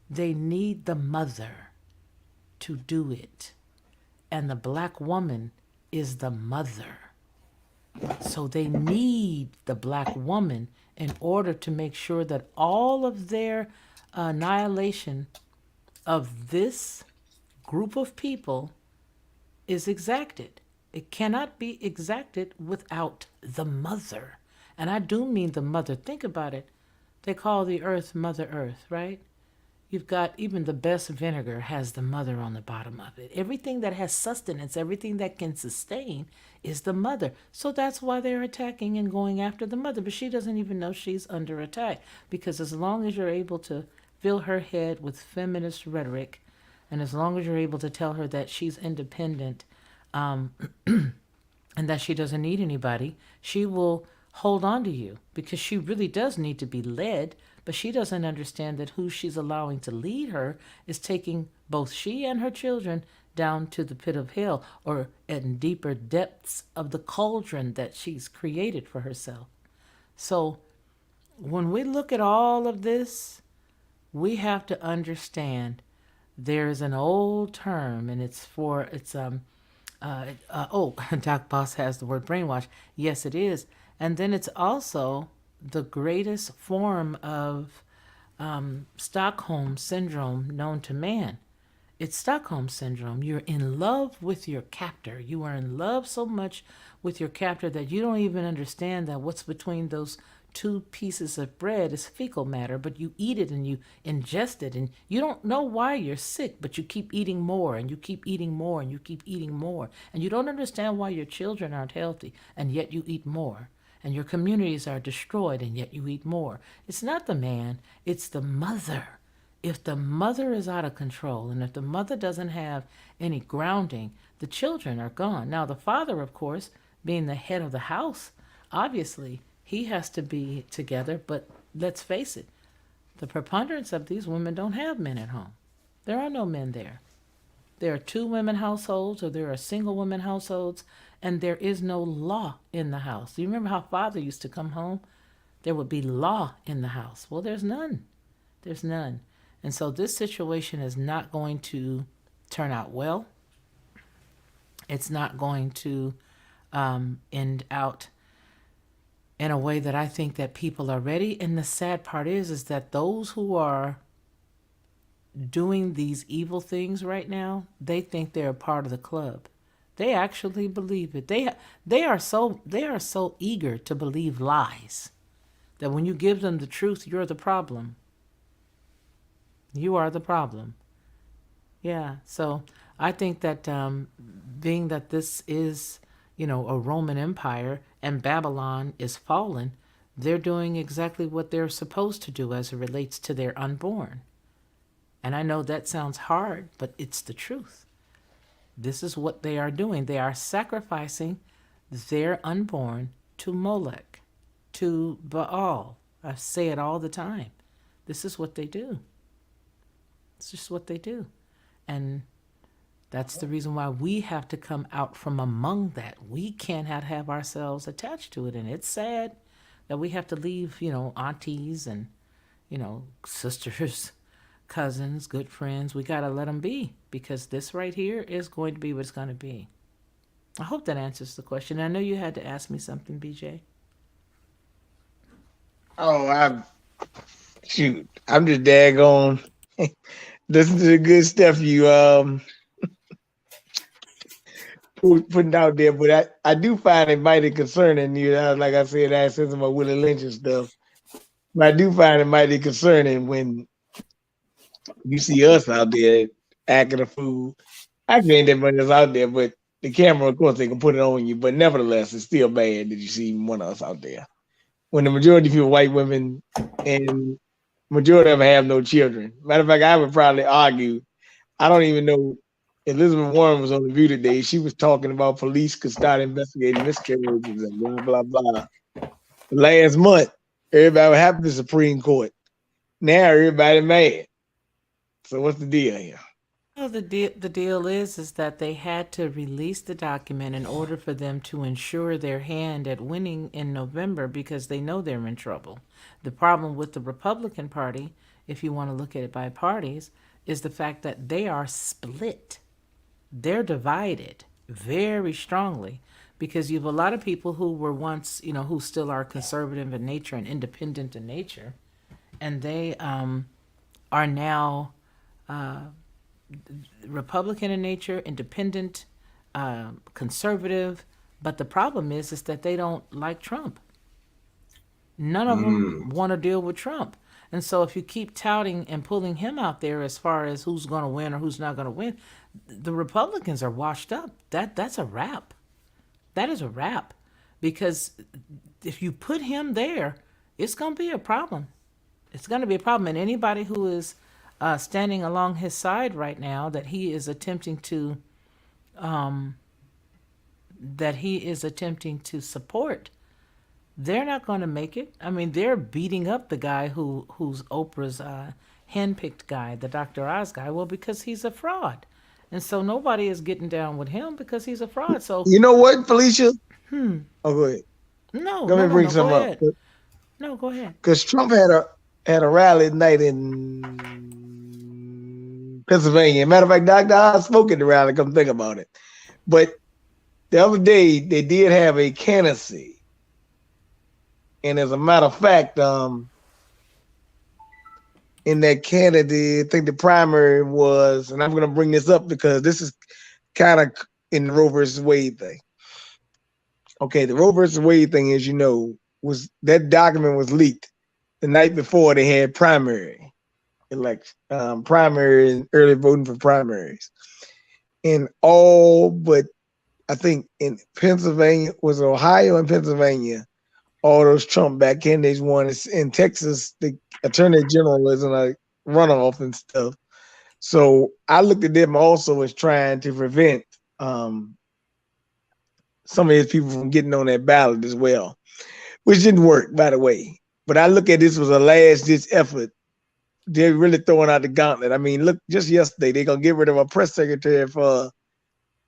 They need the mother to do it. And the black woman is the mother. So they need the black woman in order to make sure that all of their annihilation of this group of people is exacted. It cannot be exacted without the mother. And I do mean the mother. Think about it. They call the earth Mother Earth, right? You've got even the best vinegar has the mother on the bottom of it. Everything that has sustenance, everything that can sustain is the mother. So that's why they're attacking and going after the mother. But she doesn't even know she's under attack, because as long as you're able to fill her head with feminist rhetoric, and as long as you're able to tell her that she's independent, um, and that she doesn't need anybody, she will hold on to you, because she really does need to be led, but she doesn't understand that who she's allowing to lead her is taking both she and her children down to the pit of hell, or in deeper depths of the cauldron that she's created for herself. So when we look at all of this, we have to understand there's an old term, and Doc Boss has the word brainwash. Yes, it is. And then it's also the greatest form of Stockholm syndrome known to man. It's Stockholm syndrome. You're in love with your captor. You are in love so much with your captor that you don't even understand that what's between those two pieces of bread is fecal matter, but you eat it and you ingest it, and you don't know why you're sick, but you keep eating more and you keep eating more and you keep eating more. And you don't understand why your children aren't healthy, and yet you eat more. And your communities are destroyed, and yet you eat more. It's not the man, it's the mother. If the mother is out of control, and if the mother doesn't have any grounding, the children are gone. Now, the father, of course, being the head of the house, obviously, he has to be together, but let's face it, the preponderance of these women don't have men at home. There are no men there. There are two women households, or there are single women households, and there is no law in the house. Do you remember how father used to come home? There would be law in the house. Well, there's none. There's none. And so this situation is not going to turn out well. It's not going to end out in a way that I think that people are ready. And the sad part is that those who are doing these evil things right now, they think they're a part of the club. They actually believe it. They are so eager to believe lies that when you give them the truth, you're the problem. You are the problem. Yeah. So I think that being that this is, a Roman Empire and Babylon is fallen, they're doing exactly what they're supposed to do as it relates to their unborn. And I know that sounds hard, but it's the truth. This is what they are doing. They are sacrificing their unborn to Molech, to Baal. I say it all the time. This is what they do. It's just what they do. And that's the reason why we have to come out from among that. We cannot have ourselves attached to it. And it's sad that we have to leave, aunties and, sisters, cousins, good friends. We got to let them be, because this right here is going to be what it's going to be. I hope that answers the question. I know you had to ask me something, BJ. Oh, I'm just daggone. Listen to the good stuff you putting out there, but I do find it mighty concerning. Like I said, I said some of Willie Lynch and stuff. But I do find it mighty concerning when you see us out there acting a fool. Actually, ain't that much else out there, but the camera, of course, they can put it on you. But nevertheless, it's still bad that you see one of us out there. When the majority of you are white women, and majority of them have no children. Matter of fact, I would probably argue. I don't even know. Elizabeth Warren was on The View today. She was talking about police could start investigating miscarriages and blah, blah, blah. Last month, everybody was happy the Supreme Court. Now everybody mad. So what's the deal here? Well, the deal is that they had to release the document in order for them to ensure their hand at winning in November, because they know they're in trouble. The problem with the Republican Party, if you want to look at it by parties, is the fact that they are split. They're divided very strongly, because you have a lot of people who were once, who still are conservative in nature and independent in nature, and they are now Republican in nature, independent, conservative, but the problem is that they don't like Trump. None of them want to deal with Trump. And so if you keep touting and pulling him out there as far as who's going to win or who's not going to win, the Republicans are washed up. That's a wrap. That is a wrap. Because if you put him there, it's going to be a problem. It's going to be a problem. And anybody who is standing along his side right now that he is attempting to support, they're not going to make it. I mean, they're beating up the guy who's Oprah's handpicked guy, the Dr. Oz guy. Well, because he's a fraud, and so nobody is getting down with him because he's a fraud. So you know what, Felicia? Oh, go ahead. No, Let me bring some go up. ahead. No, go ahead. Because Trump had a rally tonight in Pennsylvania. Matter of fact, Dr. Oz spoke at the rally. Come think about it. But the other day they did have a candidacy. And as a matter of fact, in that candidate, I think the primary was, and I'm going to bring this up because this is kind of in the Roe versus Wade thing. Okay, the Roe versus Wade thing, as you know, was that document was leaked the night before they had primary election, primary and early voting for primaries. And all but, I think in Pennsylvania, was Ohio and Pennsylvania, all those Trump-backed candidates won. In Texas, the attorney general is in a runoff and stuff. So I looked at them also as trying to prevent some of his people from getting on that ballot as well, which didn't work, by the way. But I look at this was a last-ditch effort. They're really throwing out the gauntlet. I mean, look, just yesterday, they're going to get rid of a press secretary for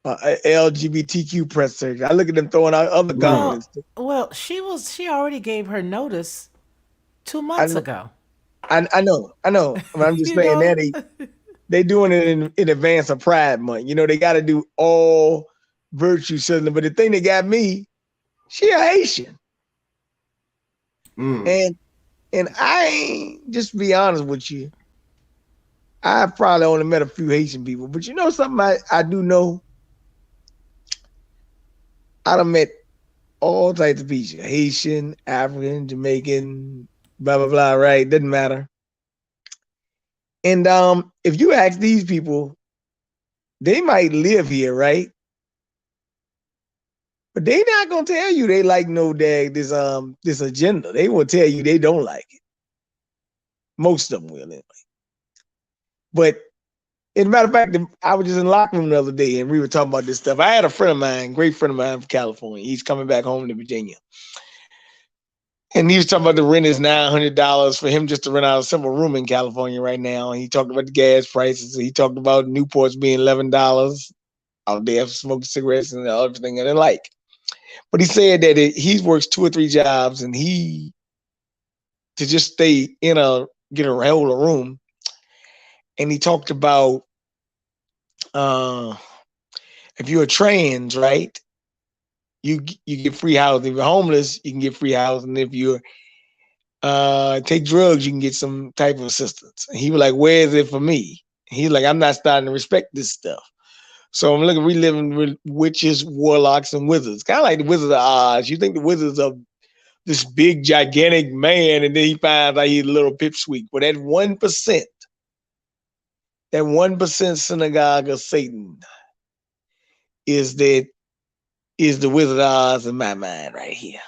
LGBTQ press secretary. I look at them throwing out other gauntlets. Well, she already gave her notice 2 months ago. I know. But I'm just saying that they doing it in advance of Pride Month. You know, they got to do all virtue signaling. But the thing that got me, she a Haitian. And I ain't, just to be honest with you, I probably only met a few Haitian people. But you know something I do know? I done met all types of people, Haitian, African, Jamaican, blah, blah, blah, right? Doesn't matter. And if you ask these people, they might live here, right? But they not gonna tell you they like this agenda. They will tell you they don't like it. Most of them will, anyway. But as a matter of fact, I was just in the locker room the other day and we were talking about this stuff. I had a friend of mine, great friend of mine from California. He's coming back home to Virginia. And he was talking about the rent is $900 for him just to rent out a simple room in California right now. And he talked about the gas prices. He talked about Newports being $11 out there for smoking cigarettes and everything and the like. But he said that he works 2 or 3 jobs and to just stay get a hold of a room. And he talked about if you're trans, right, you get free housing. If you're homeless, you can get free housing. If you take drugs, you can get some type of assistance. And he was like, "Where is it for me?" And he's like, "I'm not starting to respect this stuff." So I'm looking, we living with witches, warlocks, and wizards, kind of like the Wizard of Oz. You think the wizards are this big, gigantic man, and then he finds out he's a little pipsqueak. But that 1%. That 1% synagogue of Satan is the Wizard of Oz in my mind right here.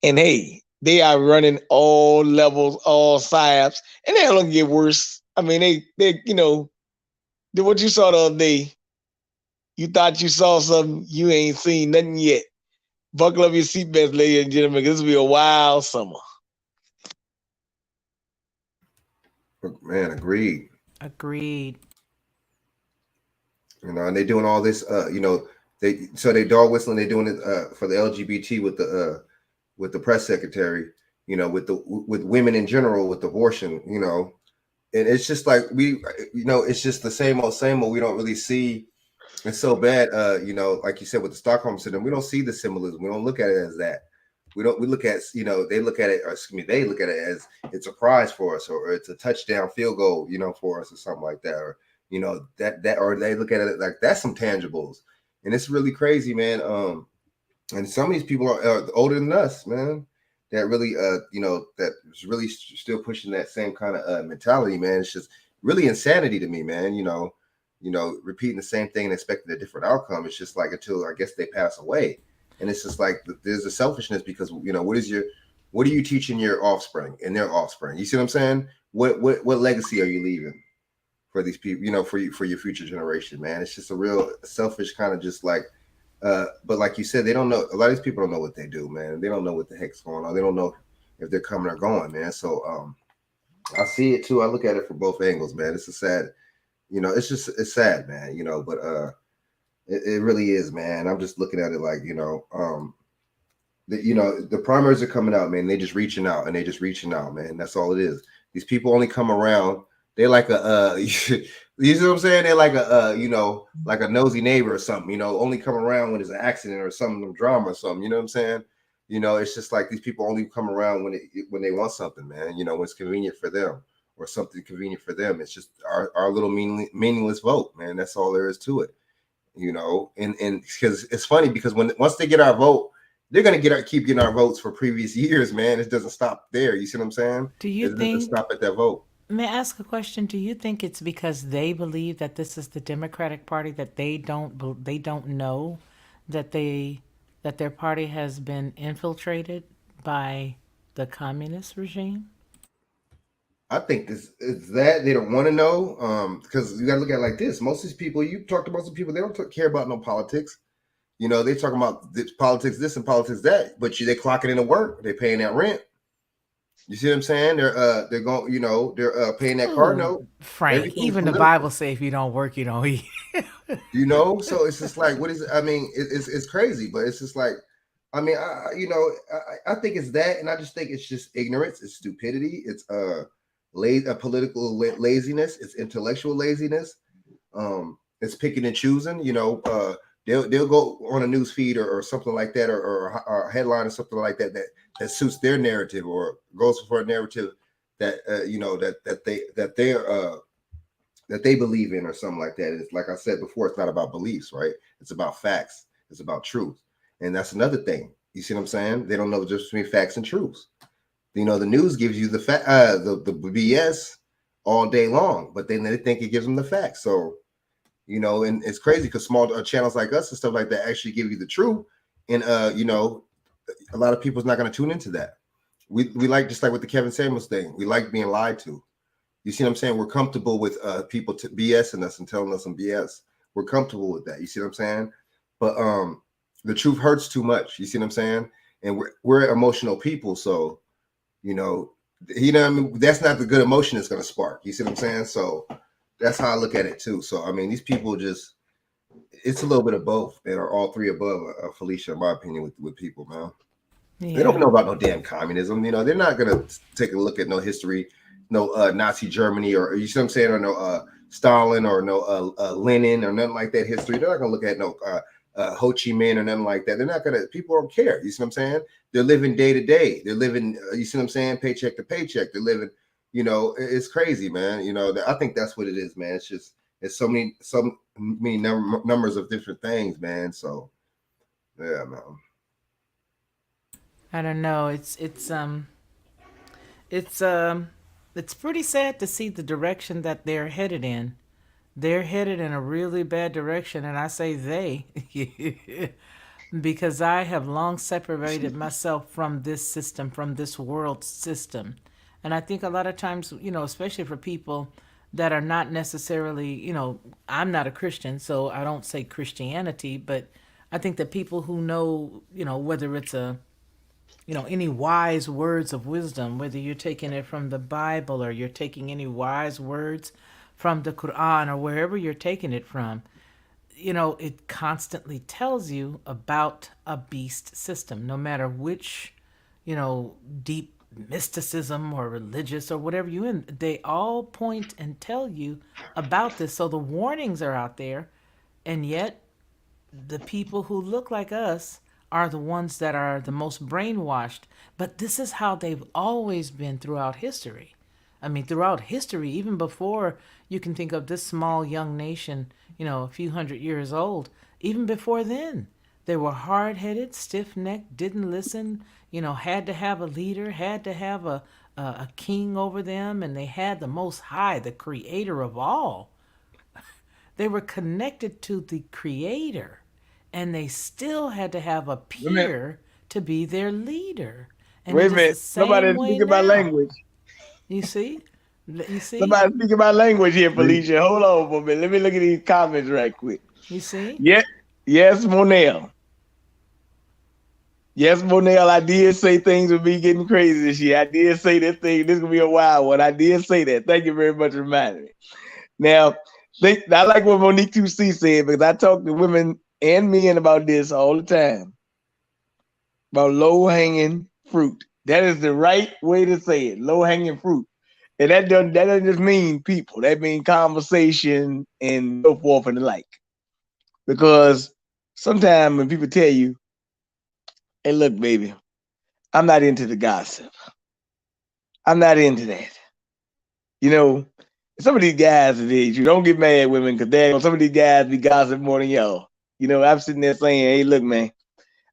And hey, they are running all levels, all psyops, and they're gonna get worse. I mean, they what you saw the other day, you thought you saw something, you ain't seen nothing yet. Buckle up your seatbelts, ladies and gentlemen, because this will be a wild summer. Man, agreed. And they're doing all this, they dog whistling. They're doing it for the LGBT with the press secretary, with women in general, with abortion, and it's just like it's just the same old. We don't really see. It's so bad, like you said with the Stockholm syndrome. We don't see the symbolism. We don't look at it as that. We look at, they look at it, they look at it as it's a prize for us, or it's a touchdown field goal, for us, or something like that, or You know, that or they look at it like that's some tangibles. And it's really crazy, man. And some of these people are older than us, man. That really, you know, that is really still pushing that same kind of mentality, man. It's just really insanity to me, man. You know, repeating the same thing and expecting a different outcome. It's just like until I guess they pass away, and it's just like there's a selfishness because you know what are you teaching your offspring and their offspring? You see what I'm saying? What legacy are you leaving for these people? You know, for your future generation, man. It's just a real selfish kind of just like. But like you said, they don't know. A lot of these people don't know what they do, man. They don't know what the heck's going on. They don't know if they're coming or going, man. So I see it too. I look at it from both angles, man. It's a sad, you know, it's sad, man. You know, but it really is, man. I'm just looking at it like, the primaries are coming out, man. They just reaching out and they just reaching out, man. That's all it is. These people only come around. They're like you know what I'm saying? They're like like a nosy neighbor or something, you know, only come around when there's an accident or some drama or something, you know what I'm saying? You know, it's just like these people only come around when they want something, man, you know, when it's convenient for them or something convenient for them. It's just our little meaningless vote, man. That's all there is to it, you know, and because it's funny because once they get our vote, they're gonna keep getting our votes for previous years, man. It doesn't stop there. You see what I'm saying? Do you It doesn't think, stop at that vote. may I ask a question? Do you think it's because they believe that this is the Democratic Party that they don't know that their party has been infiltrated by the communist regime? I think this is that they don't want to know, because you got to look at it like this. Most of these people, you talked about some people, they don't care about no politics. You know, they talking about this, politics this and politics that, but they clocking into work, they paying that rent. You see what I'm saying? They're going, you know, they're paying that car Ooh, note. Frank, Everything's even the political. Bible say if you don't work, you don't eat. You know, so it's just like, what is it? I mean, it's crazy, but it's just like, I mean, I think it's that, and I just think it's just ignorance, it's stupidity, it's political laziness, it's intellectual laziness, it's picking and choosing. You know, they'll go on a news feed or something like that, or a headline or something like that suits their narrative or goes for a narrative that that they believe in or something like that. It's like I said before, it's not about beliefs, right? It's about facts. It's about truth. And that's another thing. You see what I'm saying? They don't know the difference between facts and truths. You know, the news gives you the BS all day long, but then they think it gives them the facts. So, you know, and it's crazy because small channels like us and stuff like that actually give you the truth. And you know, a lot of people's not going to tune into that. We like, just like with the Kevin Samuels thing, we like being lied to. You see what I'm saying? We're comfortable with people BSing us and telling us some BS. We're comfortable with that. You see what I'm saying? But the truth hurts too much. You see what I'm saying? And we're emotional people, so you know, I mean, that's not the good emotion it's going to spark. You see what I'm saying? So that's how I look at it too. So I mean, these people just, it's a little bit of both, man, or all three above, Felicia, in my opinion, with people, man. They don't Yeah. know about no damn communism. You know, they're not gonna take a look at no history, no Nazi Germany, or you see what I'm saying, or no Stalin, or no Lenin, or nothing like that history. They're not gonna look at no Ho Chi Minh or nothing like that. They're not gonna. People don't care. You see what I'm saying? They're living day to day. They're living. You see what I'm saying? Paycheck to paycheck. They're living. You know, it's crazy, man. You know, I think that's what it is, man. It's just it's so many numbers of different things, man. So yeah, man. I don't know. It's it's pretty sad to see the direction that they're headed in. They're headed in a really bad direction, and I say they because I have long separated myself from this system, from this world system. And I think a lot of times, especially for people that are not necessarily, I'm not a Christian, so I don't say Christianity, but I think that people who know, whether it's any wise words of wisdom, whether you're taking it from the Bible or you're taking any wise words from the Quran or wherever you're taking it from, it constantly tells you about a beast system, no matter which, deep mysticism or religious or whatever you in, they all point and tell you about this. So the warnings are out there, and yet the people who look like us are the ones that are the most brainwashed. But this is how they've always been throughout history. I mean, throughout history, even before you can think of this small young nation, a few hundred years old, even before then, they were hard headed, stiff necked, didn't listen, had to have a leader, had to have a king over them, and they had the Most High, the creator of all. They were connected to the creator, and they still had to have a Wait a minute. peer to be their leader. And Wait a it is the minute. same Somebody way speaking my now. language. You see? You see? Somebody speaking my language here, Felicia. Hold on for a minute. Let me look at these comments right quick. You see? Yeah. Yes, Monel. Yes, Monel, I did say things would be getting crazy this year. I did say this is gonna be a wild one. I did say that. Thank you very much for reminding me. Now, I like what Monique 2C said, because I talk to women and men about this all the time. About low-hanging fruit. That is the right way to say it. Low-hanging fruit. And that doesn't just mean people. That means conversation and so forth and the like. Because sometimes when people tell you, hey, look, baby, I'm not into the gossip. I'm not into that. Some of these guys, you don't get mad at women, because some of these guys be gossiping more than y'all. I'm sitting there saying, hey, look, man,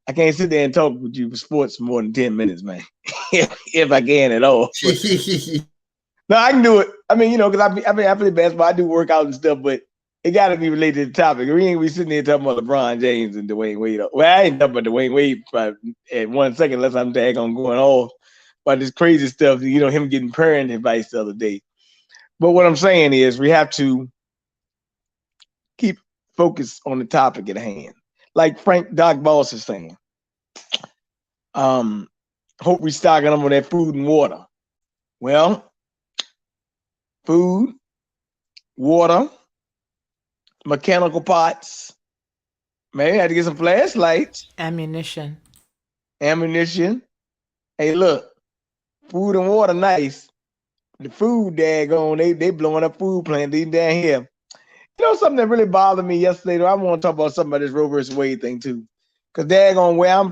I can't sit there and talk with you for sports for more than 10 minutes, man. if I can at all. No, I can do it. I mean, because I play basketball, I do workout and stuff, but it got to be related to the topic. We ain't be sitting there talking about LeBron James and Dwayne Wade. Well, I ain't talking about Dwayne Wade at 1 second, unless I'm daggone going off about this crazy stuff, him getting parent advice the other day. But what I'm saying is we have to keep focused on the topic at hand. Like Doc Boss is saying, hope we stocking them with that food and water. Well, food, water, mechanical parts. Maybe I had to get some flashlights. Ammunition. Hey, look, food and water, nice. The food, daggone, they blowing up food plants down here. Something that really bothered me yesterday, though, I want to talk about something about this Roe versus Wade thing, too. Because, daggone, where I'm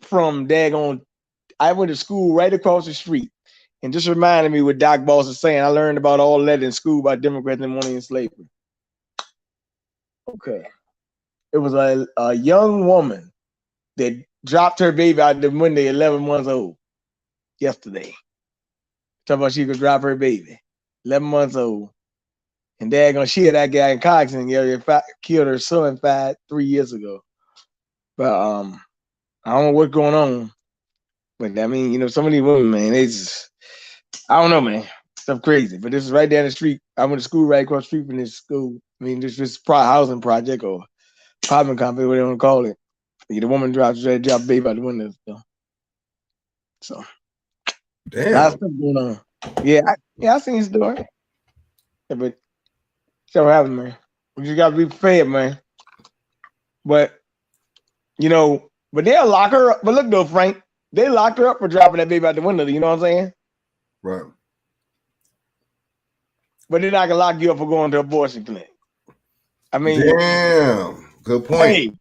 from, daggone, I went to school right across the street. And just reminded me what Doc Boss is saying. I learned about all that in school about Democrats and money and slavery. Okay. It was a young woman that dropped her baby out the window, 11 months old, yesterday. Talking about she could drop her baby, 11 months old. And daggone, she had that guy in Coxon area killed her son 3 years ago. But I don't know what's going on. But I mean, some of these women, man, they just, I don't know, man. Stuff crazy. But this is right down the street. I went to school right across the street from this school. I mean, this housing project or apartment complex, whatever you want to call it. The woman dropped baby out the window. So Damn. lots of stuff going on. Yeah, I seen his story. Yeah, but so what happened, man. We just gotta be prepared, man. But but they'll lock her up. But look though, Frank, they locked her up for dropping that baby out the window. You know what I'm saying? Right. But they're not gonna lock you up for going to abortion clinic. I mean, damn. Good point.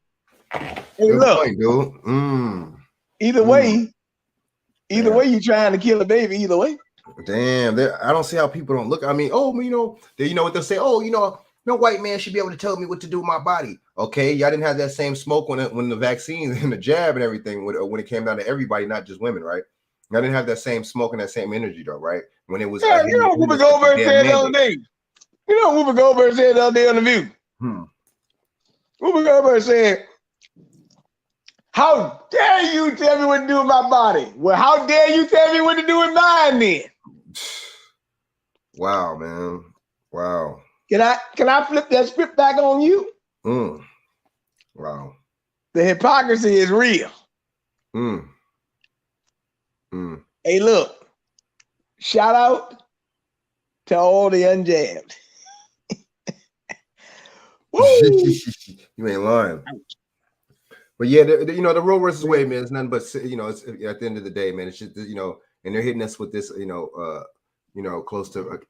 Hey, Good look, point, dude. Either way, you trying to kill a baby. Either way. Damn, I don't see how people don't look. I mean, you know what they'll say? Oh, no white man should be able to tell me what to do with my body. Okay, y'all didn't have that same smoke when the vaccines and the jab and everything when it came down to everybody, not just women, right? Y'all didn't have that same smoke and that same energy, though, right? When it was, Whoopi Goldberg said the other day. Whoopi Goldberg said the other day on The View. Whoopi Goldberg said, "How dare you tell me what to do with my body? Well, how dare you tell me what to do with mine then?" Wow, man. Wow. Can I flip that script back on you? Wow. The hypocrisy is real. Hey, look. Shout out to all the unjabbed. You ain't lying. But yeah, the Roe versus Wade, man, it's nothing but it's at the end of the day, man. It's just and they're hitting us with this, close to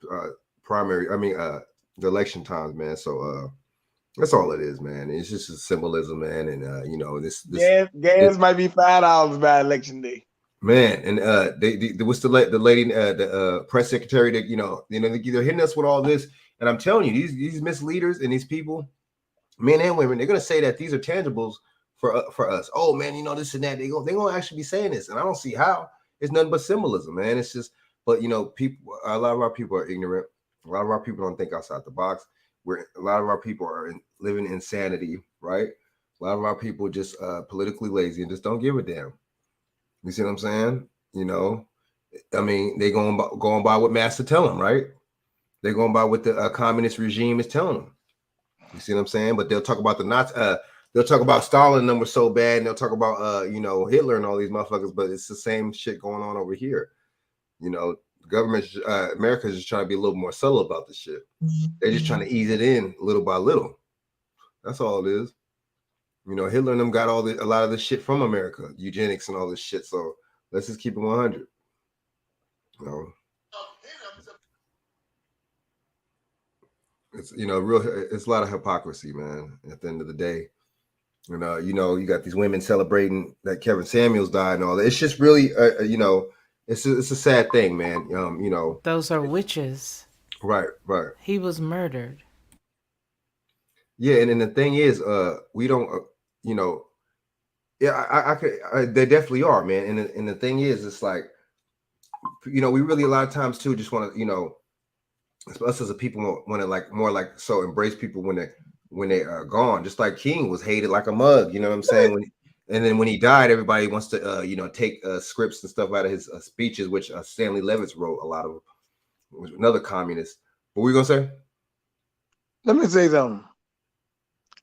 primary. I mean, the election times, man. So that's all it is, man. It's just a symbolism, man. And this gas might be $5 by election day. Man, and what's the lady, the press secretary that they're hitting us with all this, and I'm telling you, these misleaders and these people, men and women, they're gonna say that these are tangibles for us. Oh man, this and that. They're gonna actually be saying this, and I don't see how. It's nothing but symbolism, man. It's just, but people. A lot of our people are ignorant. A lot of our people don't think outside the box. A lot of our people are living insanity, right? A lot of our people just politically lazy and just don't give a damn. You see what I'm saying? I mean, they going by what Master tell them, right? They're going by what the communist regime is telling them. You see what I'm saying? But they'll talk about the Nazi. They'll talk about Stalin and them were so bad, and they'll talk about Hitler and all these motherfuckers. But it's the same shit going on over here. Government, America's just trying to be a little more subtle about this shit. They're just trying to ease it in little by little. That's all it is. Hitler and them got a lot of this shit from America, eugenics and all this shit. So let's just keep it 100. It's it's a lot of hypocrisy, man. At the end of the day, you got these women celebrating that Kevin Samuels died and all that. It's just really, it's a sad thing, man. Those are witches. Right. He was murdered. Yeah, and then the thing is, we don't, yeah, they definitely are, man. And the thing is, it's like, we really a lot of times too just want to, us as a people want to more embrace people when they are gone. Just like King was hated like a mug, you know what I'm saying? And then when he died, everybody wants to, take scripts and stuff out of his speeches, which Stanley Levitz wrote a lot of, was another communist. What were you gonna say? Let me say something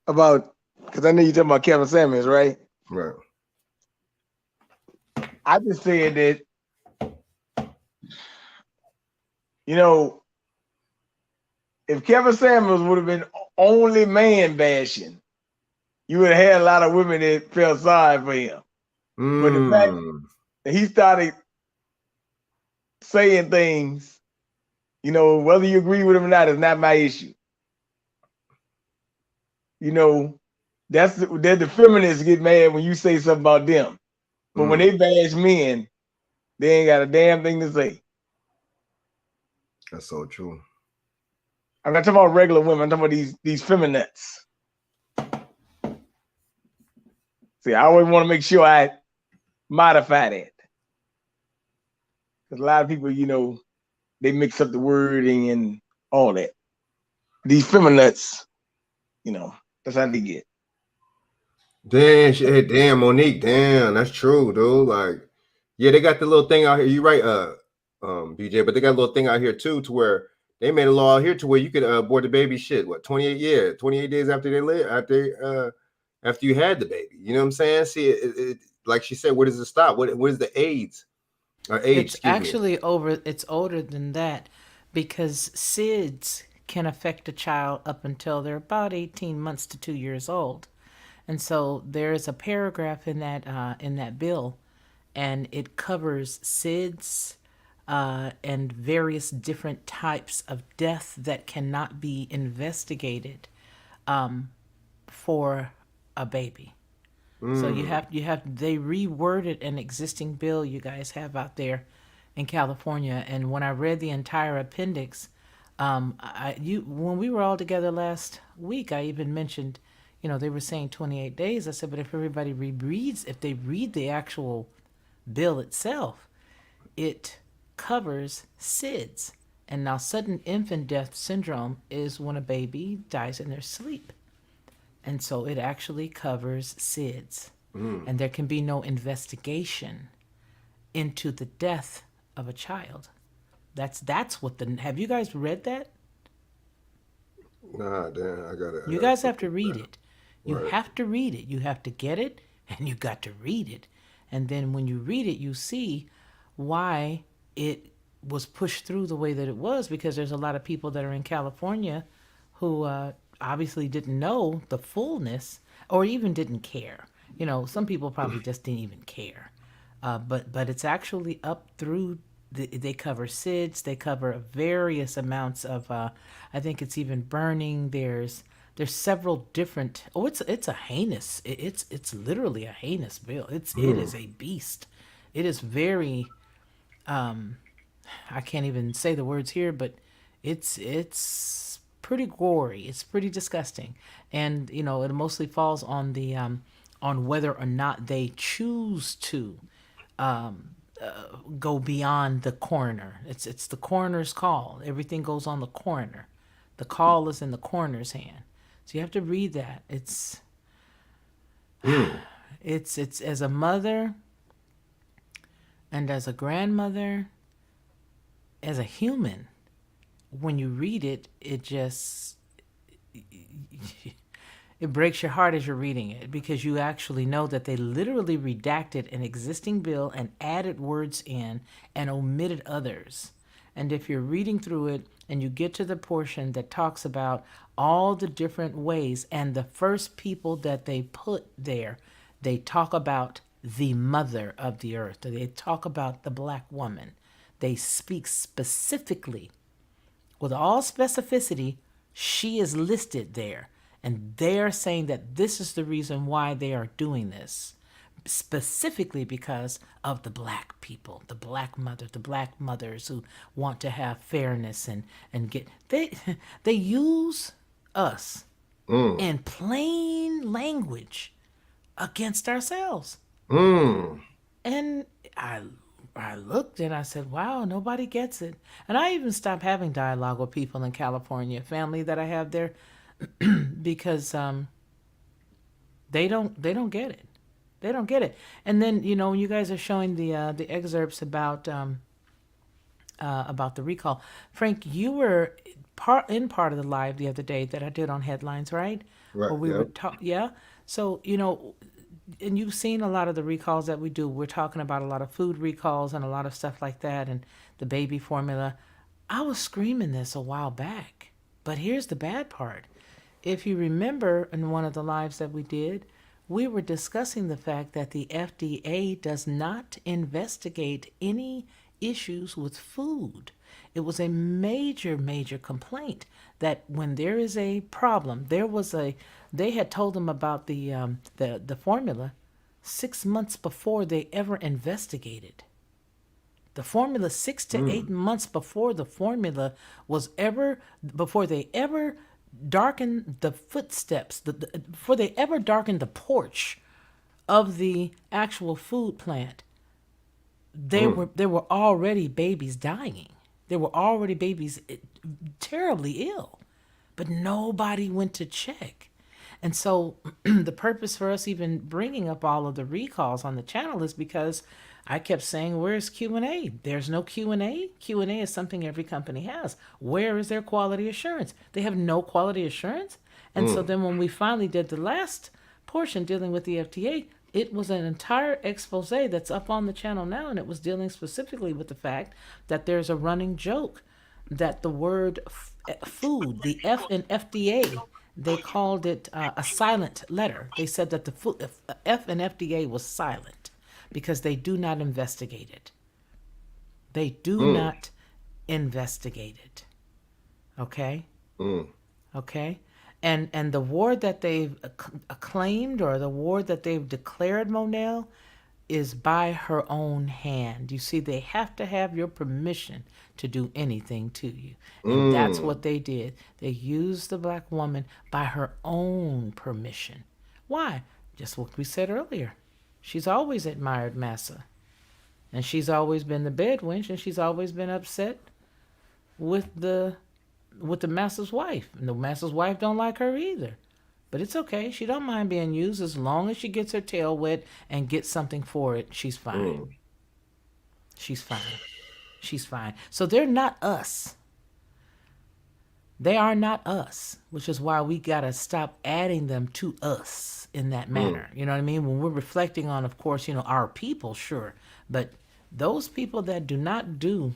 about, because I know you're talking about Kevin Samuels, right? Right. I just said that, if Kevin Samuels would have been only man bashing, you would have had a lot of women that felt sorry for him. But the fact that he started saying things, whether you agree with him or not is not my issue. That's the feminists get mad when you say something about them. But when they bash men, they ain't got a damn thing to say. That's so true. I'm not talking about regular women. I'm talking about these feminists. See, I always want to make sure I modify that. Because a lot of people, they mix up the wording and all that. These feminists, that's how they get. Damn, Monique. Damn, that's true, dude. Like, yeah, they got the little thing out here. You're right, BJ, but they got a little thing out here too, to where they made a law out here to where you could abort the baby 28 days after they live, after you had the baby. You know what I'm saying? See, it like she said, where does it stop? What is the age? It's actually it's older than that, because SIDS can affect a child up until they're about 18 months to 2 years old. And so there is a paragraph in that bill, and it covers SIDS, and various different types of death that cannot be investigated for a baby. So they reworded an existing bill you guys have out there in California. And when I read the entire appendix, when we were all together last week, I even mentioned, they were saying 28 days. I said, but if everybody if they read the actual bill itself, it covers SIDS. And now sudden infant death syndrome is when a baby dies in their sleep. And so it actually covers SIDS. And there can be no investigation into the death of a child. That's what have you guys read that? Nah, damn, I got it. You guys have to read it. You have to read it. You have to get it, and you got to read it. And then when you read it, you see why it was pushed through the way that it was, because there's a lot of people that are in California who obviously didn't know the fullness, or even didn't care. Some people probably just didn't even care. But it's actually up through. They cover SIDS. They cover various amounts of. I think it's even burning. There's several different. It's a heinous. It's literally a heinous bill. It is a beast. it is very, I can't even say the words here, but it's pretty gory. It's pretty disgusting, and it mostly falls on the on whether or not they choose to go beyond the coroner. It's the coroner's call. Everything goes on the coroner. The call is in the coroner's hand. So you have to read that. It's as a mother and as a grandmother, as a human, when you read it, it just it breaks your heart as you're reading it, because you actually know that they literally redacted an existing bill and added words in and omitted others. And if you're reading through it and you get to the portion that talks about all the different ways, and the first people that they put there, they talk about the mother of the earth. They talk about the black woman. They speak specifically, with all specificity, she is listed there. And they're saying that this is the reason why they are doing this, specifically because of the black people, the black mother, the black mothers who want to have fairness and get they use us in plain language against ourselves. And I looked and I said, wow, nobody gets it. And I even stopped having dialogue with people in California, family that I have there, because they don't get it. They don't get it. And then, when you guys are showing the excerpts about the recall, Frank, you were part of the live the other day that I did on Headlines, right? Right. Where we Yeah. were yeah. So, and you've seen a lot of the recalls that we do. We're talking about a lot of food recalls and a lot of stuff like that, and the baby formula. I was screaming this a while back, but here's the bad part. If you remember in one of the lives that we did, we were discussing the fact that the FDA does not investigate any issues with food. It was a major, major complaint that when there is a problem, they had told them about the formula 6 months before they ever investigated. The formula 6 to 8 months before the formula before they ever darkened the footsteps, before they ever darkened the porch of the actual food plant, there were already babies dying. There were already babies terribly ill, but nobody went to check. And so the purpose for us even bringing up all of the recalls on the channel is because I kept saying, where's Q&A? There's no Q&A. Q&A is something every company has. Where is their quality assurance? They have no quality assurance. And so then when we finally did the last portion dealing with the FDA, it was an entire expose that's up on the channel now, and it was dealing specifically with the fact that there's a running joke that the word food, the F in FDA, they called it a silent letter. They said that the F in FDA was silent because they do not investigate it. They do not investigate it. Okay? Okay? And the ward that they've acclaimed, or the ward that they've declared, Monel, is by her own hand. You see, they have to have your permission to do anything to you. And that's what they did. They used the black woman by her own permission. Why? Just what we said earlier. She's always admired Massa. And she's always been the bed wench, and she's always been upset with the Massa's wife. And the Massa's wife don't like her either. But it's okay. She don't mind being used as long as she gets her tail wet and gets something for it. She's fine. She's fine. She's fine. So they're not us. They are not us, which is why we got to stop adding them to us in that manner. You know what I mean? When we're reflecting on, of course, our people, sure. But those people that do not do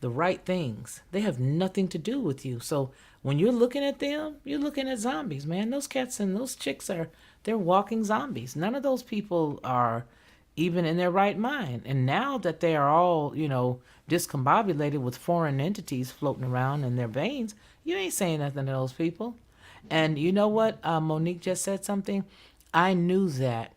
the right things, they have nothing to do with you. So when you're looking at them, you're looking at zombies, man. Those cats and those chicks they're walking zombies. None of those people are even in their right mind. And now that they are all, discombobulated with foreign entities floating around in their veins, you ain't saying nothing to those people. And you know what? Monique just said something. I knew that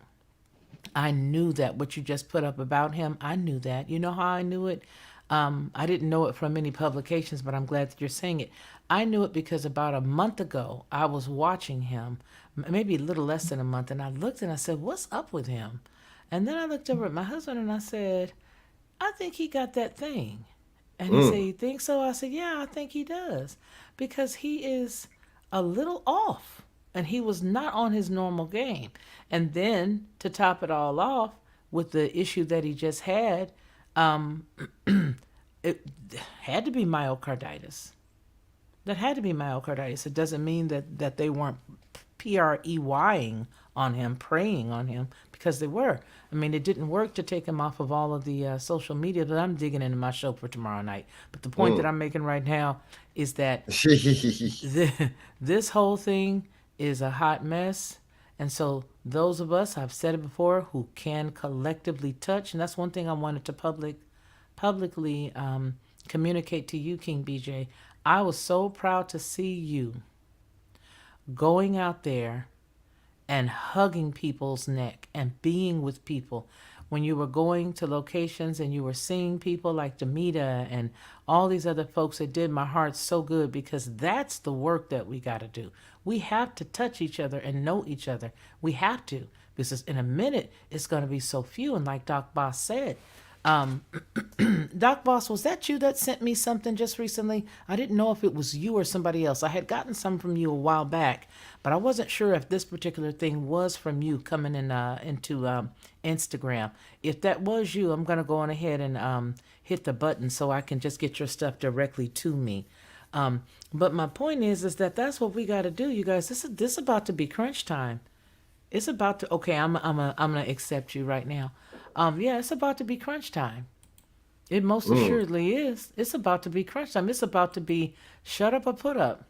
I knew that what you just put up about him, I knew that. You know how I knew it? I didn't know it from any publications, but I'm glad that you're saying it. I knew it because about a month ago, I was watching him, maybe a little less than a month, and I looked and I said, "What's up with him?" And then I looked over at my husband and I said, "I think he got that thing." And he said, Mm. "You think so?" I said, "Yeah, I think he does." Because he is a little off and he was not on his normal game. And then to top it all off with the issue that he just had, um, it had to be myocarditis. That had to be myocarditis. It doesn't mean that they weren't preying on him, preying on him, because they were. I mean, it didn't work to take him off of all of the social media, but I'm digging into my show for tomorrow night. But the point that Mm. I'm making right now is that this whole thing is a hot mess. And so those of us, I've said it before, who can collectively touch, and that's one thing I wanted to publicly communicate to you, King BJ. I was so proud to see you going out there and hugging people's neck and being with people when you were going to locations and you were seeing people like Demita and all these other folks. It did my heart so good because that's the work that we got to do. We have to touch each other and know each other. We have to, because in a minute it's going to be so few. And like Doc Boss said, Doc Boss, was that you that sent me something just recently? I didn't know if it was you or somebody else. I had gotten some from you a while back, but I wasn't sure if this particular thing was from you coming in into Instagram. If that was you, I'm gonna go on ahead and hit the button so I can just get your stuff directly to me. But my point is that that's what we got to do, you guys. This is about to be crunch time. It's about to. Okay, I'm gonna accept you right now. Yeah, it's about to be crunch time. It most Mm. assuredly is. It's about to be crunch time. It's about to be shut up or put up.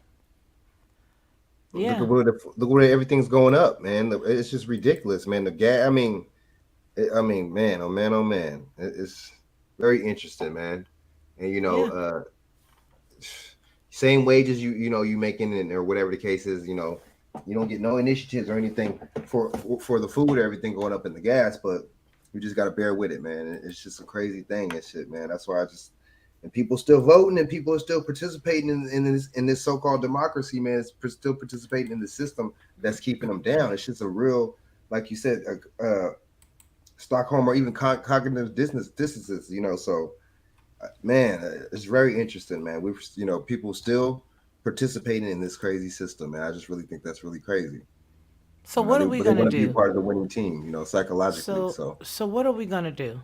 Look Yeah. at where everything's going up, man. It's just ridiculous, man. The gas. I mean, man, oh man, oh man. It's very interesting, man. And Yeah. same wages you making or whatever the case is, you don't get no initiatives or anything for the food or everything going up in the gas, but we just got to bear with it, man. It's just a crazy thing and shit, man. That's why and people still voting and people are still participating in this so-called democracy, man. Still participating in the system that's keeping them down. It's just a real, like you said, Stockholm or even cognitive distances, so man, it's very interesting, man. People still participating in this crazy system, man. I just really think that's really crazy. So what are we But they gonna want to be a do? part of the winning team, psychologically. So So so what are we gonna do?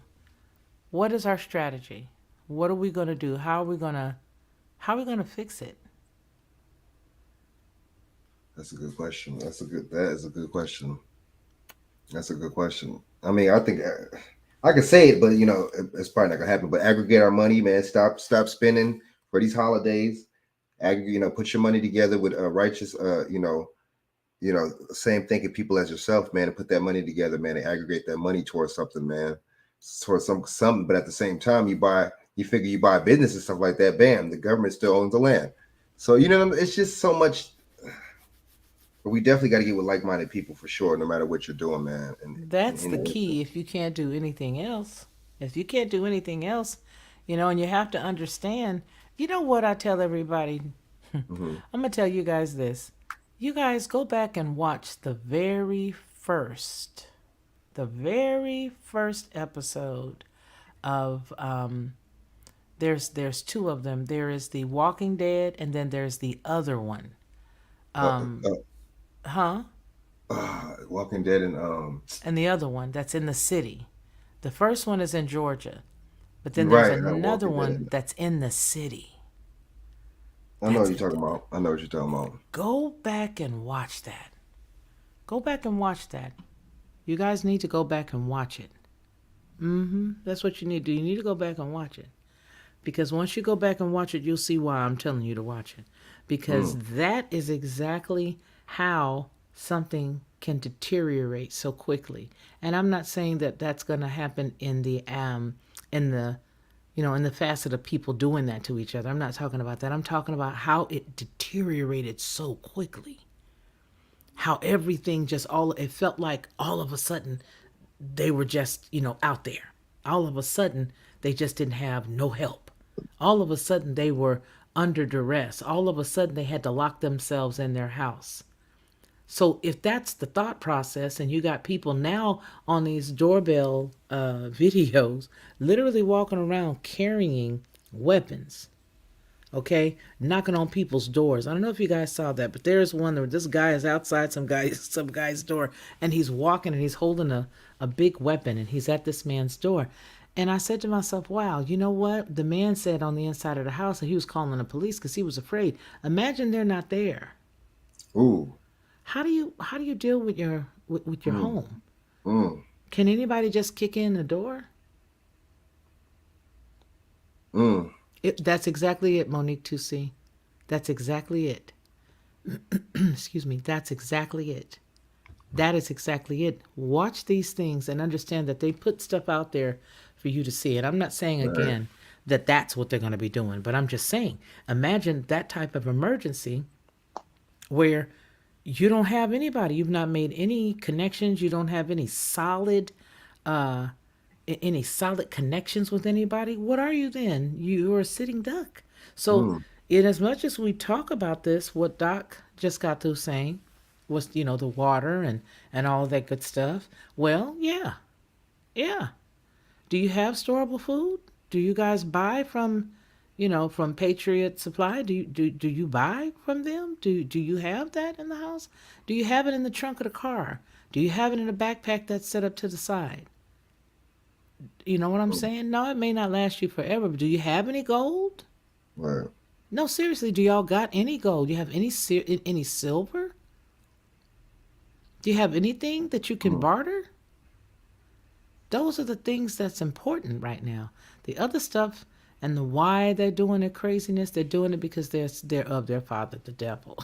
What is our strategy? What are we gonna do? How are we gonna fix it? that's a good question. That is a good question. That's a good question. I mean, I think I could say it, but it's probably not gonna happen. But aggregate our money, man. Stop spending for these holidays. Aggregate, put your money together with righteous, same thinking people as yourself, man, and put that money together, man, and aggregate that money towards something, man, towards something. But at the same time, you buy a business and stuff like that. Bam, the government still owns the land. So it's just so much. But we definitely got to get with like-minded people for sure, no matter what you're doing, man. And That's the any key. If you can't do anything else, if you can't do anything else, and you have to understand, you know what I tell everybody? I'm mm-hmm. gonna tell you guys this. You guys go back and watch the very first episode of there's two of them. There is the Walking Dead, and then there's the other one. uh, Um, uh, huh? Walking Dead and And the other one that's in the city. The first one is in Georgia, but then you're there's right. another Walking Dead. one that's in the city. I know what That's you're talking about. I know what you're talking about. Go back and watch that. Go back and watch that. You guys need to go back and watch it. That's what you need to do. You need to go back and watch it. Because once you go back and watch it, you'll see why I'm telling you to watch it. Because Mm. that is exactly how something can deteriorate so quickly. And I'm not saying that that's going to happen in the in the facet of people doing that to each other. I'm not talking about that. I'm talking about how it deteriorated so quickly. How everything just all it felt like all of a sudden they were just, out there. All of a sudden, they just didn't have no help. All of a sudden, they were under duress. All of a sudden, they had to lock themselves in their house. So if that's the thought process, and you got people now on these doorbell videos literally walking around carrying weapons, okay, knocking on people's doors. I don't know if you guys saw that, but there's one where this guy is outside some guy's door, and he's walking and he's holding a big weapon, and he's at this man's door. And I said to myself, wow, you know what? The man said on the inside of the house that he was calling the police because he was afraid. Imagine they're not there. Ooh. How do you deal with your home? Mm. Can anybody just kick in the door? Mm. That's exactly it, Monique 2C. That's exactly it. Excuse me. That's exactly it. That is exactly it. Watch these things and understand that they put stuff out there for you to see. And I'm not saying, again, that that's what they're going to be doing, but I'm just saying, imagine that type of emergency where you don't have anybody. You've not made any connections. You don't have any solid connections with anybody. What are you then? You're a sitting duck. So in as much as we talk about this, what Doc just got through saying was, the water and all that good stuff. Well, yeah. Do you have storable food? Do you guys buy from Patriot Supply? Do you buy from them? Do you have that in the house? Do you have it in the trunk of the car? Do you have it in a backpack that's set up to the side? You know what I'm saying? No, it may not last you forever, but do you have any gold? Right. No, seriously, do y'all got any gold? Do you have any silver? Do you have anything that you can barter? Those are the things that's important right now. The other stuff and the why they're doing their craziness, they're doing it because they're of their father, the devil.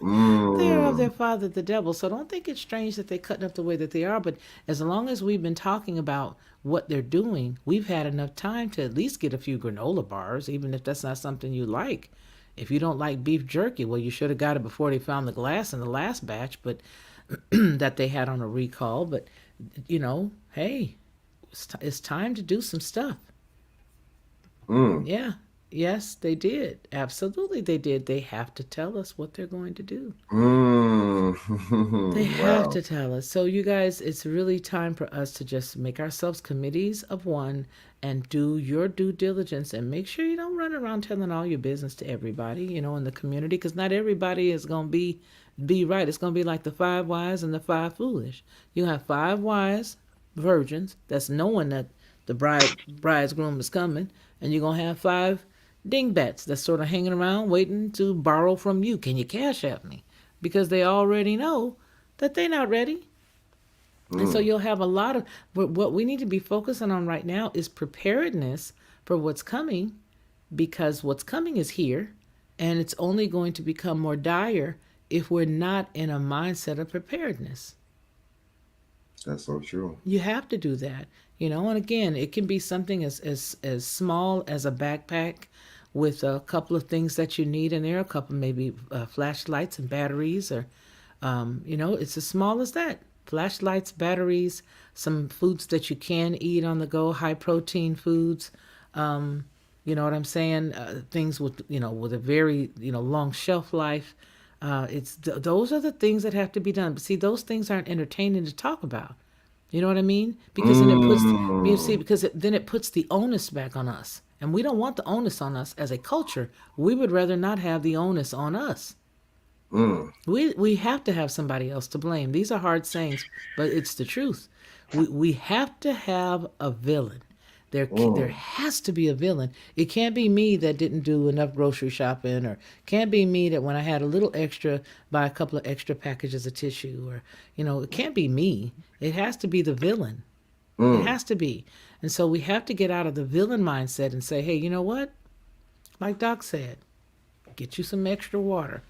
They're of their father, the devil. So don't think it's strange that they're cutting up the way that they are. But as long as we've been talking about what they're doing, we've had enough time to at least get a few granola bars, even if that's not something you like. If you don't like beef jerky, well, you should have got it before they found the glass in the last batch, but that they had on a recall. But, hey, it's time to do some stuff. Yeah. Yes, they did. Absolutely, they did. They have to tell us what they're going to do. They have to tell us. So, you guys, it's really time for us to just make ourselves committees of one and do your due diligence and make sure you don't run around telling all your business to everybody, in the community, because not everybody is going to be right. It's going to be like the 5 wise and the 5 foolish. You have 5 wise virgins that's knowing that the bridegroom is coming, and you're going to have 5 dingbats that's sort of hanging around waiting to borrow from you. Can you cash at me? Because they already know that they're not ready. And so you'll have a lot of what we need to be focusing on right now is preparedness for what's coming, because what's coming is here, and it's only going to become more dire if we're not in a mindset of preparedness. That's so true. You have to do that, and again, it can be something as small as a backpack with a couple of things that you need in there, a couple maybe flashlights and batteries, or it's as small as that. Flashlights, batteries, some foods that you can eat on the go, high protein foods. You know what I'm saying? Things with with a very long shelf life. Those are the things that have to be done. But see, those things aren't entertaining to talk about. You know what I mean? Because then it puts the onus back on us, and we don't want the onus on us as a culture. We would rather not have the onus on us. We have to have somebody else to blame. These are hard sayings, but it's the truth. We have to have a villain. There has to be a villain. It can't be me that didn't do enough grocery shopping, or can't be me that when I had a little extra, buy a couple of extra packages of tissue, or it can't be me. It has to be the villain. It has to be. And so we have to get out of the villain mindset and say, hey, you know what? Like Doc said, get you some extra water.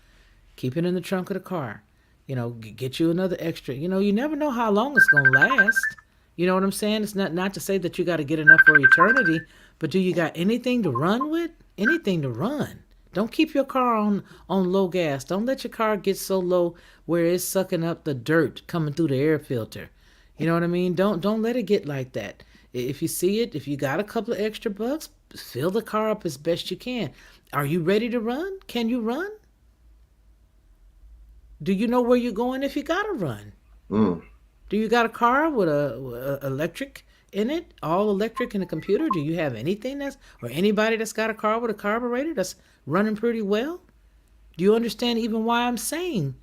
Keep it in the trunk of the car. Get you another extra. You never know how long it's going to last. You know what I'm saying? It's not to say that you got to get enough for eternity, but do you got anything to run with? Anything to run. Don't keep your car on low gas. Don't let your car get so low where it's sucking up the dirt coming through the air filter. You know what I mean? Don't let it get like that. If you see it, if you got a couple of extra bucks, fill the car up as best you can. Are you ready to run? Can you run? Do you know where you're going if you gotta run? Mm. Do you got a car with a electric in it, all electric and a computer? Do you have anything that's or anybody that's got a car with a carburetor that's running pretty well? Do you understand even why I'm saying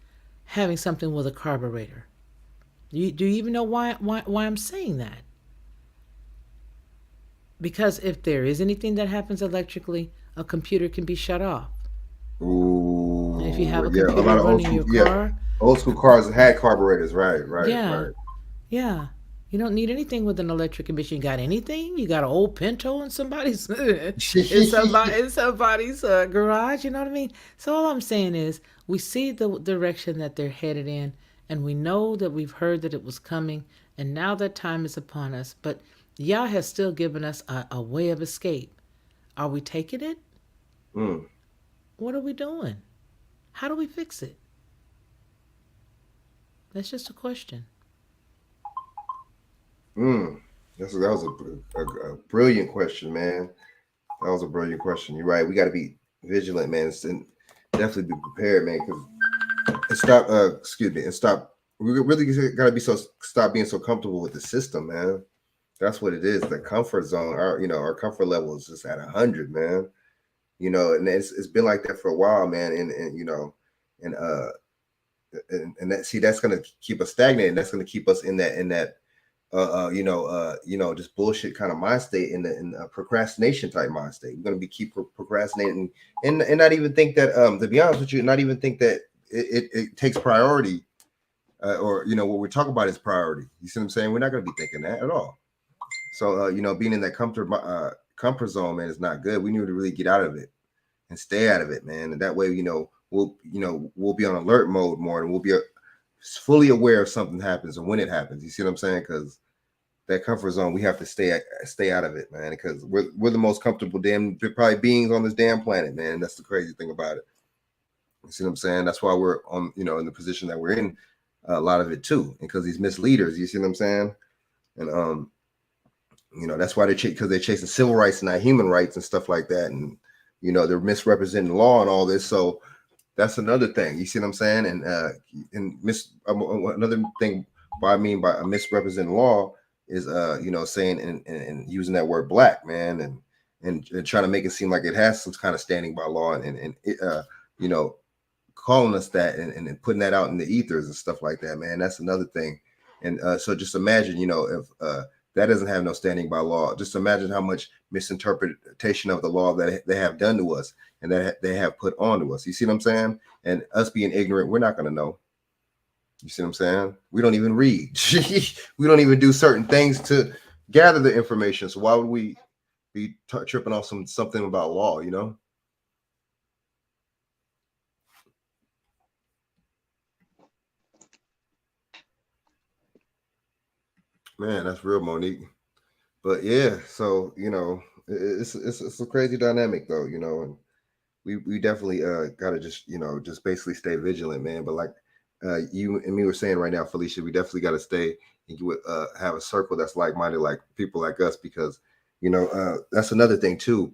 having something with a carburetor? Do you even know why I'm saying that? Because if there is anything that happens electrically, a computer can be shut off. And if you have Ooh, a yeah, a computer lot of old running school, your yeah, car, old school cars had carburetors, right, right, yeah, right. yeah. You don't need anything with an electric emission. You got anything? You got an old Pinto in somebody's in somebody's garage. You know what I mean? So all I'm saying is, we see the direction that they're headed in, and we know that we've heard that it was coming, and now that time is upon us. But Yah has still given us a way of escape. Are we taking it? Mm, What are we doing? How do we fix it? That's just a question. mm. That was a brilliant question, man. That was a brilliant question. You're right. We got to be vigilant, man, and definitely be prepared, man. Because and stop. Excuse me, and stop. We really got to be so stop being so comfortable with the system, man. That's what it is. The comfort zone. Our comfort level is just at 100, man. And it's been like that for a while, man. And and that see that's gonna keep us stagnated. That's gonna keep us in that just bullshit kind of mind state in a procrastination type mind state. We're gonna be keep procrastinating and not even think that to be honest with you, not even think that it takes priority or what we're talking about is priority. You see what I'm saying? We're not gonna be thinking that at all. So being in that comfort zone, man, is not good. We need to really get out of it and stay out of it, man. And that way, we'll be on alert mode more, and we'll be fully aware if something happens or when it happens. You see what I'm saying? Because that comfort zone, we have to stay out of it, man. Because we're the most comfortable damn probably beings on this damn planet, man. That's the crazy thing about it. You see what I'm saying? That's why we're on, in the position that we're in. A lot of it too, because these misleaders. You see what I'm saying? And that's why because they're chasing civil rights and not human rights and stuff like that, and they're misrepresenting law and all this. So that's another thing. You see what I'm saying? And another thing I mean by a misrepresenting law is saying and using that word black, man, and trying to make it seem like it has some kind of standing by law and calling us that and putting that out in the ethers and stuff like that, man. That's another thing. And so just imagine, if that doesn't have no standing by law. Just imagine how much misinterpretation of the law that they have done to us and that they have put onto us. You see what I'm saying? And us being ignorant, we're not going to know. You see what I'm saying? We don't even read. We don't even do certain things to gather the information. So why would we be tripping off something about law, Man, that's real, Monique. But yeah, so it's a crazy dynamic though, and we definitely gotta just basically stay vigilant, man. But like you and me were saying right now, Felicia, we definitely gotta stay and have a circle that's like-minded, like people like us, because that's another thing too,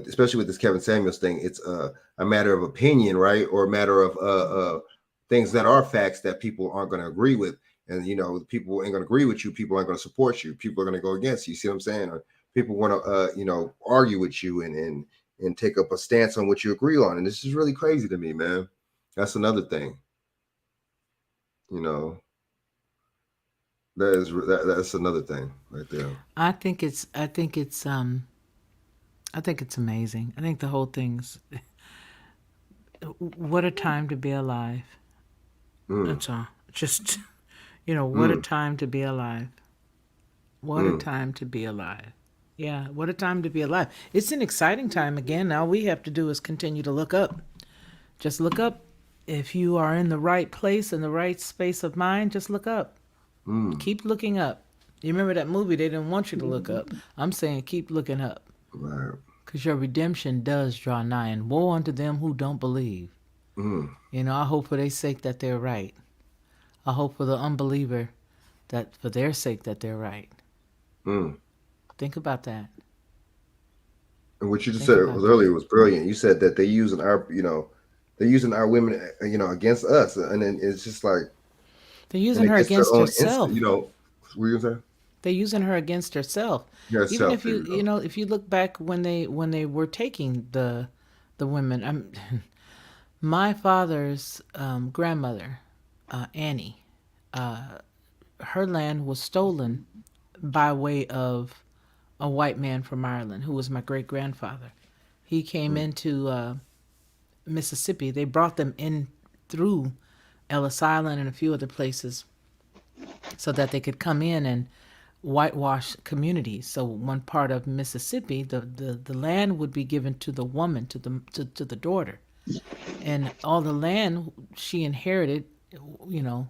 especially with this Kevin Samuels thing. It's a matter of opinion, right? Or a matter of things that are facts that people aren't going to agree with. And people ain't going to agree with you. People aren't going to support you. People are going to go against you. See what I'm saying? Or people want to argue with you and take up a stance on what you agree on. And this is really crazy to me, man. That's another thing. That's another thing right there. I think it's amazing. I think the whole thing's what a time to be alive. That's all. Just what a time to be alive. What a time to be alive. Yeah, what a time to be alive. It's an exciting time again. All we have to do is continue to look up. Just look up. If you are in the right place, in the right space of mind, just look up. Keep looking up. You remember that movie? They didn't want you to look up. I'm saying keep looking up. Right. Because your redemption does draw nigh, and woe unto them who don't believe. I hope for their sake that they're right. I hope for the unbeliever that for their sake that they're right. Mm. Think about that. And what you just Think said about was that. earlier was brilliant. You said that they're using our women, against us, and then it's just like, They're and using her against their against own instinct. herself. What you saying? They're using her against herself. Even Yourself. if There you you you go. know if you look back when they were taking the women, my father's grandmother, Annie, her land was stolen by way of a white man from Ireland who was my great grandfather. He came Mm. into Mississippi. They brought them in through Ellis Island and a few other places so that they could come in and whitewash communities. So one part of Mississippi, the land would be given to the woman, to the daughter. And all the land she inherited, you know,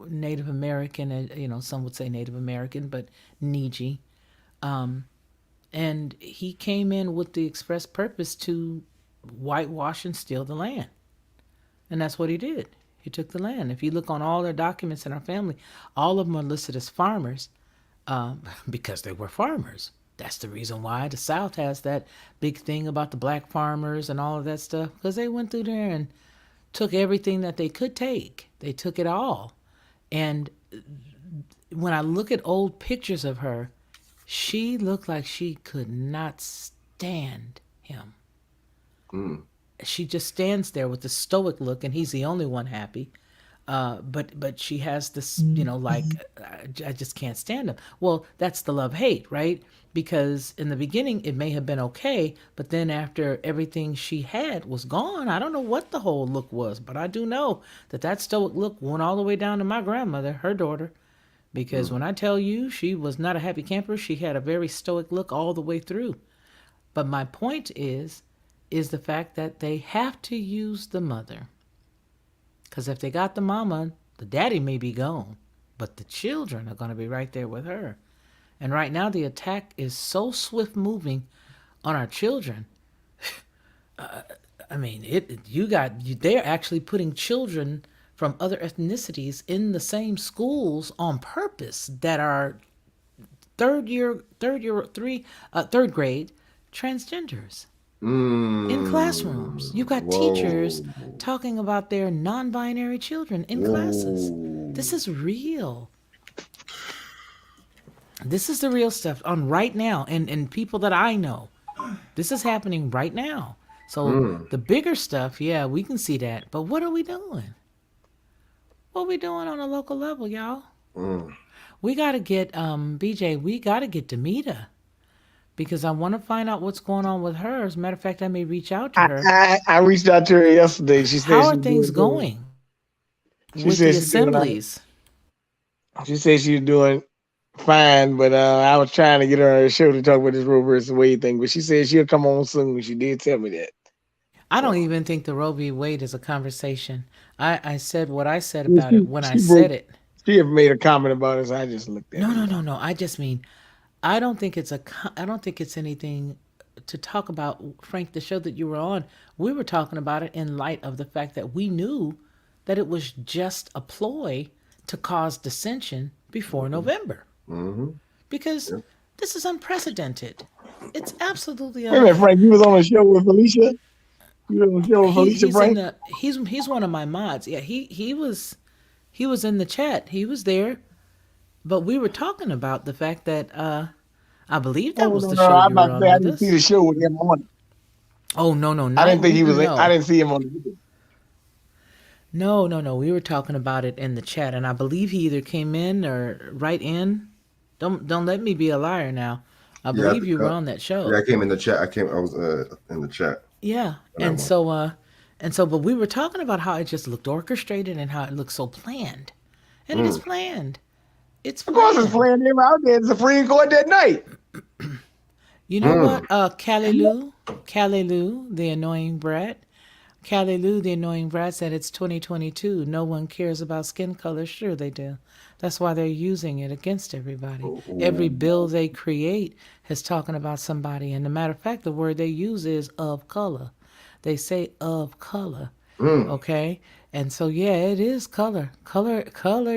Native American, some would say Native American, but Niji. Um, and he came in with the express purpose to whitewash and steal the land. And that's what he did. He took the land. If you look on all their documents in our family, all of them are listed as farmers because they were farmers. That's the reason why the South has that big thing about the black farmers and all of that stuff, because they went through there and took everything that they could take. They took it all. And when I look at old pictures of her, she looked like she could not stand him. Mm. She just stands there with the stoic look, and he's the only one happy. But she has this, like I just can't stand him. Well, that's the love hate, right? Because in the beginning it may have been okay, but then after everything she had was gone, I don't know what the whole look was, but I do know that stoic look went all the way down to my grandmother, her daughter. Because Mm. when I tell you she was not a happy camper, she had a very stoic look all the way through. But my point is the fact that they have to use the mother. Because if they got the mama, the daddy may be gone, but the children are going to be right there with her. And right now, the attack is so swift moving on our children. I mean, they're actually putting children from other ethnicities in the same schools on purpose that are third grade transgenders in classrooms. You've got teachers Whoa. talking about their non-binary children in classes. Whoa. This is real. This is the real stuff on right now, and people that I know. This is happening right now. So Mm. the bigger stuff, yeah, we can see that. But what are we doing? What are we doing on a local level, y'all? Mm. We got to get BJ. We got to get Demita because I want to find out what's going on with her. As a matter of fact, I may reach out to I, her. I I reached out to her yesterday. She said How are she's things doing good. going She with the said she's doing all right. assemblies? She said she was doing fine, but I was trying to get her on the show to talk about this Roe versus Wade thing. But she said she'll come on soon. She did tell me that. I don't Oh. even think the Roe v. Wade is a conversation. I said what I said Yeah, about it when I she broke. said it. She had made a comment about it, so I just looked at No, it. no, no, no. I just mean I don't think it's I don't think it's anything to talk about. Frank, the show that you were on, we were talking about it in light of the fact that we knew that it was just a ploy to cause dissension before November. Mm-hmm. Because Yep. this is unprecedented. It's absolutely Wait a minute, Frank. You was on a show with Felicia. You was on a show with Felicia, he's in Frank. he's one of my mods. Yeah, he was in the chat. He was there, but we were talking about the fact that I believe that Oh was no, the no, show I'm you were about to on say I with didn't see us. the show with him on it. Oh no, no, I not didn't think he was. I no. didn't see him on it. No, no, no. We were talking about it in the chat, and I believe he either came in or right in. Don't let me be a liar now. I Yeah, believe you were on that show. I came in the chat. I was in the chat. Yeah, on that and one. but we were talking about how it just looked orchestrated and how it looked so planned, and it is Mm. planned. It's Of course, it's planned. playing him out there in the Supreme Court that night. You know Mm. what? Callie Lou, the annoying brat. Callie Lou, the annoying brat, said it's 2022. No one cares about skin color. Sure, they do. That's why they're using it against everybody. Every bill they create is talking about somebody. And a matter of fact, the word they use is of color. They say of color. Mm. Okay? And so, yeah, it is color. Color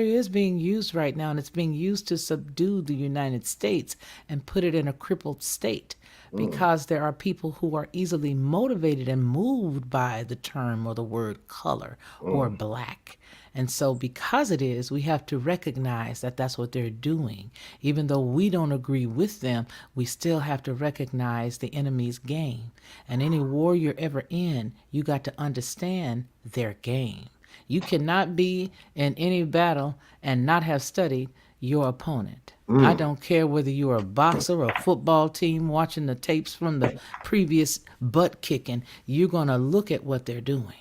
is being used right now, and it's being used to subdue the United States and put it in a crippled state because there are people who are easily motivated and moved by the term or the word color or black. And so, because it is, we have to recognize that that's what they're doing. Even though we don't agree with them, we still have to recognize the enemy's game. And any war you're ever in, you got to understand their game. You cannot be in any battle and not have studied your opponent. I don't care whether you're a boxer or a football team watching the tapes from the previous butt kicking, you're going to look at what they're doing.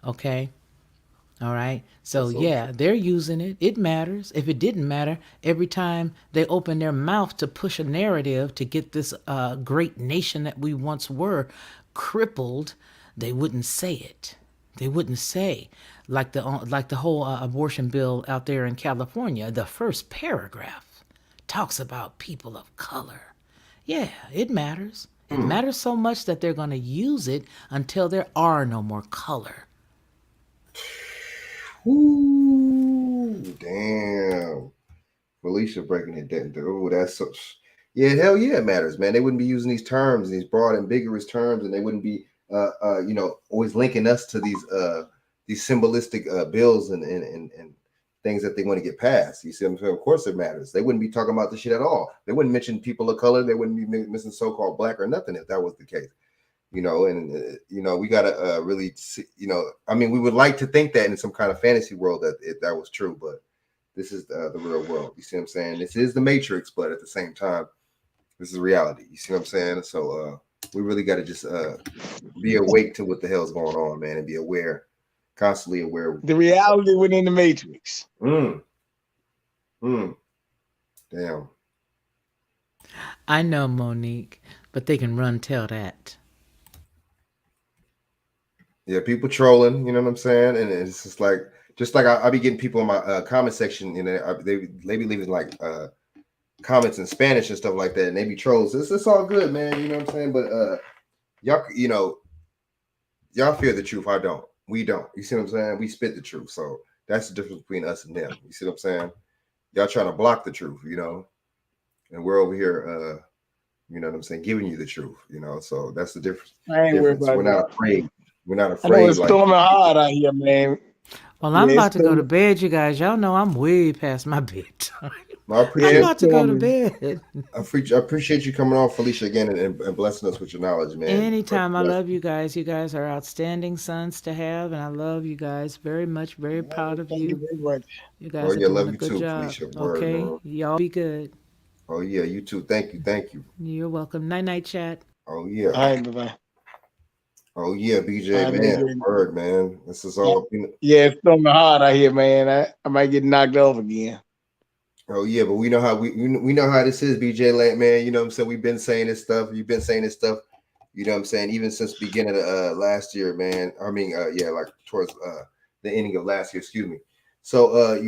Okay? All right. So, yeah, they're using it. It matters. If it didn't matter, every time they open their mouth to push a narrative to get this great nation that we once were crippled, they wouldn't say it. They wouldn't say like the whole abortion bill out there in California. The first paragraph talks about people of color. Yeah, it matters. It matters so much that they're going to use it until there are no more color. Ooh, damn. Felicia breaking it down. Oh, that's so. Yeah, hell yeah, it matters, man. They wouldn't be using these terms, these broad, ambiguous terms, and they wouldn't be, always linking us to these symbolistic bills and things that they want to get passed. You see what I'm saying? Of course, it matters. They wouldn't be talking about this shit at all. They wouldn't mention people of color. They wouldn't be missing so-called black or nothing if that was the case. We gotta really see, I mean, we would like to think that in some kind of fantasy world that was true, but this is the real world. You see what I'm saying? This is the Matrix, but at the same time, this is reality. You see what I'm saying? So we really got to just be awake to what the hell's going on, man, and be aware, constantly aware. The reality within the Matrix. Damn. I know, Monique, but they can run tell that. Yeah, people trolling, you know what I'm saying? And it's just like I be getting people in my comment section, they be leaving like comments in Spanish and stuff like that, and they be trolls. It's all good, man, you know what I'm saying? But y'all fear the truth. I don't. We don't. You see what I'm saying? We spit the truth. So that's the difference between us and them. You see what I'm saying? Y'all trying to block the truth, and we're over here, you know what I'm saying, giving you the truth, So that's the difference. I ain't worried about We're not afraid. We're not I afraid. know it's storming hard out here, man. Well, I'm Yeah, about to go to storming. bed, you guys. Y'all know I'm way past my bedtime. I I'm appreciate, about to go to storming. bed. I appreciate you coming on, Felicia, again, and blessing us with your knowledge, man. Anytime. I love you guys. You guys are outstanding sons to have, and I love you guys very much. Very proud of Thank you you. very much. You guys are love doing a you good too, job. Felicia. Word, Okay? man. Y'all be good. Oh yeah, you too. Thank you. You're welcome. Night, chat. Oh yeah. All right, bye-bye. Oh yeah, BJ, All right, man. BJ. Word, man. This is all. Yeah, it's storming hard out here, man. I might get knocked off again. Oh yeah, but we know how we know how this is, BJ, man. You know what I'm saying? We've been saying this stuff. You've been saying this stuff. You know what I'm saying? Even since the beginning of last year, man. I mean, like towards the ending of last year. Excuse me. So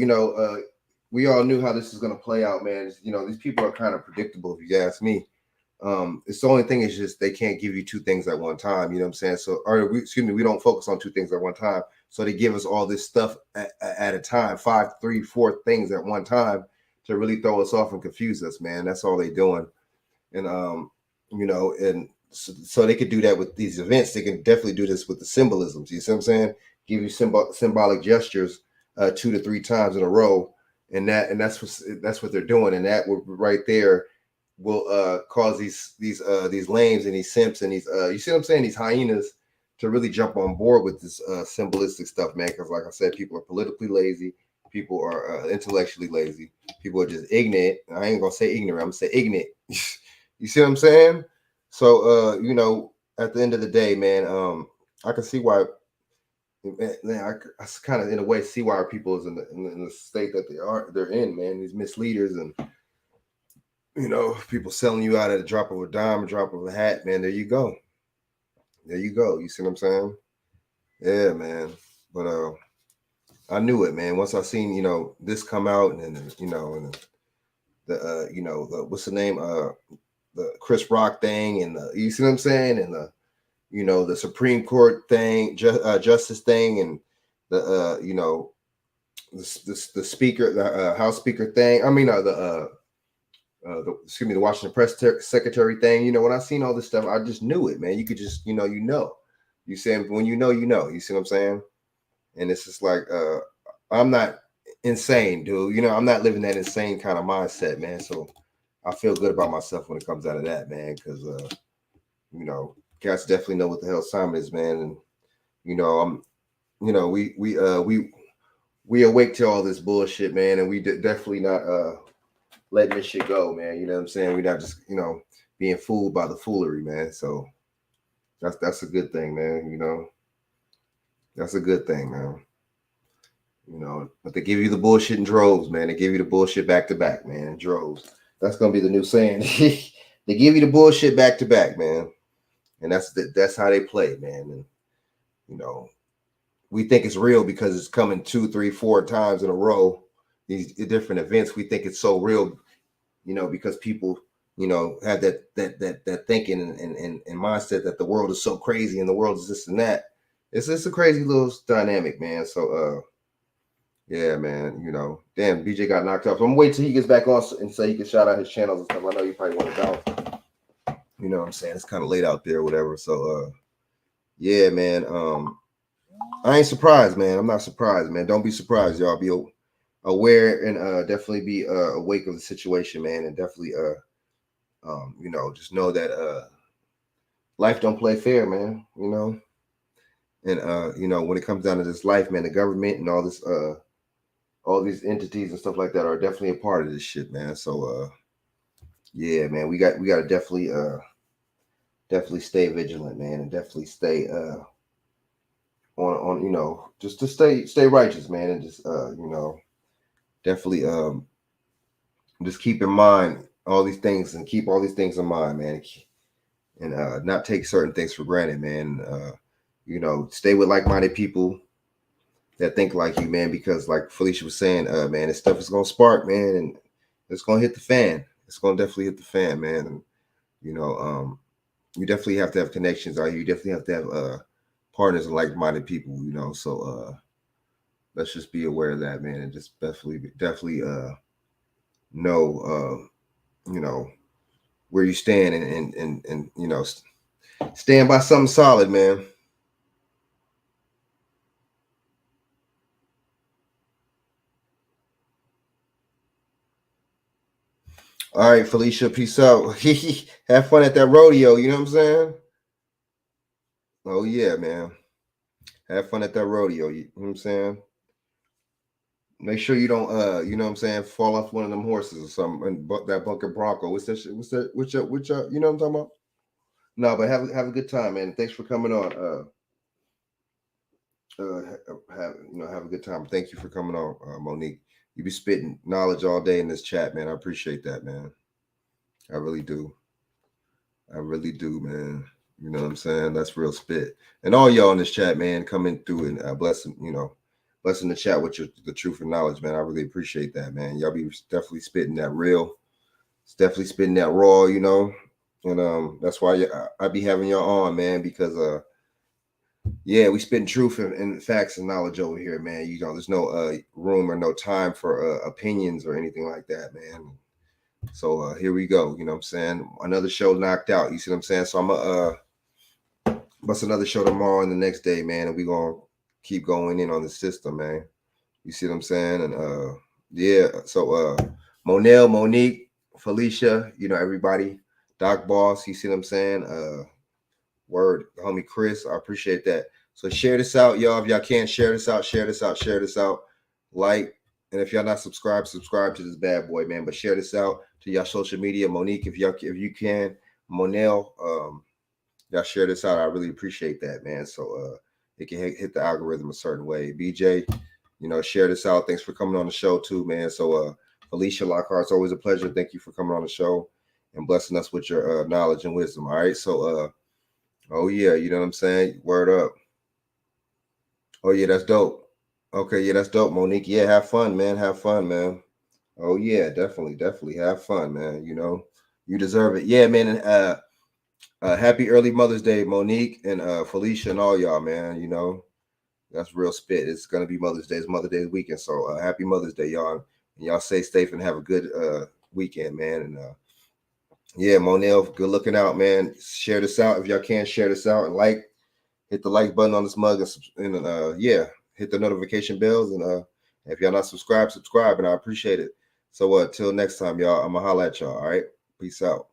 we all knew how this is going to play out, man. These people are kind of predictable, if you ask me. It's the only thing is just they can't give you two things at one time. You know what I'm saying? So, we don't focus on two things at one time. So they give us all this stuff at a time, 5, 3, 4 things at one time to really throw us off and confuse us, man. That's all they're doing. And and so they could do that with these events. They can definitely do this with the symbolisms. You see what I'm saying? Give you symbolic gestures 2 to 3 times in a row, and that's what they're doing, and that right there will cause these lames and these simps and these you see what I'm saying, these hyenas to really jump on board with this symbolistic stuff, man. Because like I said, people are politically lazy, people are intellectually lazy, people are just ignorant. I ain't gonna say ignorant, I'm gonna say ignorant. You see what I'm saying? So at the end of the day, man, I can see why. I kind of in a way see why our people is in the state that they're in, man. These misleaders and people selling you out at a drop of a dime, a drop of a hat, man. There you go. You see what I'm saying? Yeah, man. But I knew it, man. Once I seen this come out, and then and the what's the name, the Chris Rock thing, and you see what I'm saying, and the the Supreme Court thing, justice thing, and you know, the speaker, the House Speaker thing. I mean, excuse me, the Washington Press Secretary thing. You know, when I seen all this stuff, I just knew it, man. You could just, you know, you saying when you know, you see what I'm saying? And it's just like, I'm not insane, dude. You know, I'm not living that insane kind of mindset, man. So I feel good about myself when it comes out of that, man. Because, you know, cats definitely know what the hell Simon is, man. And you know, we awake to all this bullshit, man, and we definitely not letting this shit go, man. You know what I'm saying? We're not just, you know, being fooled by the foolery, man. So that's a good thing, man. You know, that's a good thing, man. You know, but they give you the bullshit in droves, man. They give you the bullshit back to back, man, in droves. That's gonna be the new saying. They give you the bullshit back to back, man, and that's how they play, man. And you know, we think it's real because it's coming 2, 3, 4 times in a row. These different events, we think it's so real, you know, because people, you know, have that thinking and mindset that the world is so crazy and the world is this and that. It's just a crazy little dynamic, man. So, yeah, man, you know, damn, BJ got knocked off. So I'm gonna wait till he gets back on and so he can shout out his channels and stuff. I know you probably want to bounce. You know what I'm saying? It's kind of late out there or whatever. So, yeah, man. I ain't surprised, man. I'm not surprised, man. Don't be surprised, y'all. Be aware and definitely be awake of the situation, man. And definitely, you know, just know that life don't play fair, man. You know, and you know, when it comes down to this life, man, the government and all this, all these entities and stuff like that are definitely a part of this shit, man. So, yeah, man, we got to definitely stay vigilant, man, and definitely stay on you know, just to stay righteous, man, and just you know, definitely just keep in mind all these things and keep all these things in mind, man, and not take certain things for granted, man. You know, stay with like-minded people that think like you, man, because like Felicia was saying, man, this stuff is gonna spark, man, and it's gonna hit the fan. It's gonna definitely hit the fan, man. And you know, you definitely have to have connections, or you definitely have to have partners and like-minded people, you know. So let's just be aware of that, man, and just definitely know you know, where you stand and you know, stand by something solid, man. All right, Felicia, peace out. Have fun at that rodeo, you know what I'm saying? Oh yeah, man. Have fun at that rodeo, you know what I'm saying? Make sure you don't you know what I'm saying, fall off one of them horses or something and that bunker bronco. What's that shit? What's that? Which you know what I'm talking about? No, but have a good time, man. Thanks for coming on. Have a good time. Thank you for coming on, Monique. You be spitting knowledge all day in this chat, man. I appreciate that, man. I really do. I really do, man. You know what I'm saying? That's real spit. And all y'all in this chat, man, coming through and blessing, you know, blessing the chat with the truth and knowledge, man. I really appreciate that, man. Y'all be definitely spitting that real. It's definitely spitting that raw, you know. And that's why I be having y'all on, man, because yeah, we spitting truth and facts and knowledge over here, man. You know, there's no room or no time for opinions or anything like that, man. So here we go. You know what I'm saying? Another show knocked out. You see what I'm saying? So I'm gonna bust another show tomorrow and the next day, man, and we gonna keep going in on the system, man. You see what I'm saying? And yeah, so Monel, Monique, Felicia, you know, everybody, Doc Boss, you see what I'm saying? Word, homie Chris, I appreciate that. So share this out, y'all. If y'all can't share this out, share this out, share this out. Like, and if y'all not subscribed, subscribe to this bad boy, man. But share this out to y'all social media. Monique, if you can, Monel, y'all share this out. I really appreciate that, man. So it can hit the algorithm a certain way. BJ, you know, share this out. Thanks for coming on the show too, man. So Felicia Lockhart, it's always a pleasure. Thank you for coming on the show and blessing us with your knowledge and wisdom. All right. So oh yeah, you know what I'm saying? Word up. Oh yeah, that's dope. Okay, yeah, that's dope, Monique. Yeah, have fun, man. Have fun, man. Oh yeah, definitely have fun, man. You know, you deserve it. Yeah, man. And happy early Mother's Day, Monique and Felicia and all y'all, man. You know, That's real spit. It's gonna be Mother's Day. It's Mother's Day weekend. So happy Mother's Day, y'all. And y'all stay safe and have a good weekend, man. And yeah, Monel, good looking out, man. Share this out if y'all can. Share this out and hit the like button on this mug and yeah, hit the notification bells and if y'all not subscribed, subscribe, and I appreciate it. So till next time, y'all, I'm gonna holla at y'all. All right, peace out.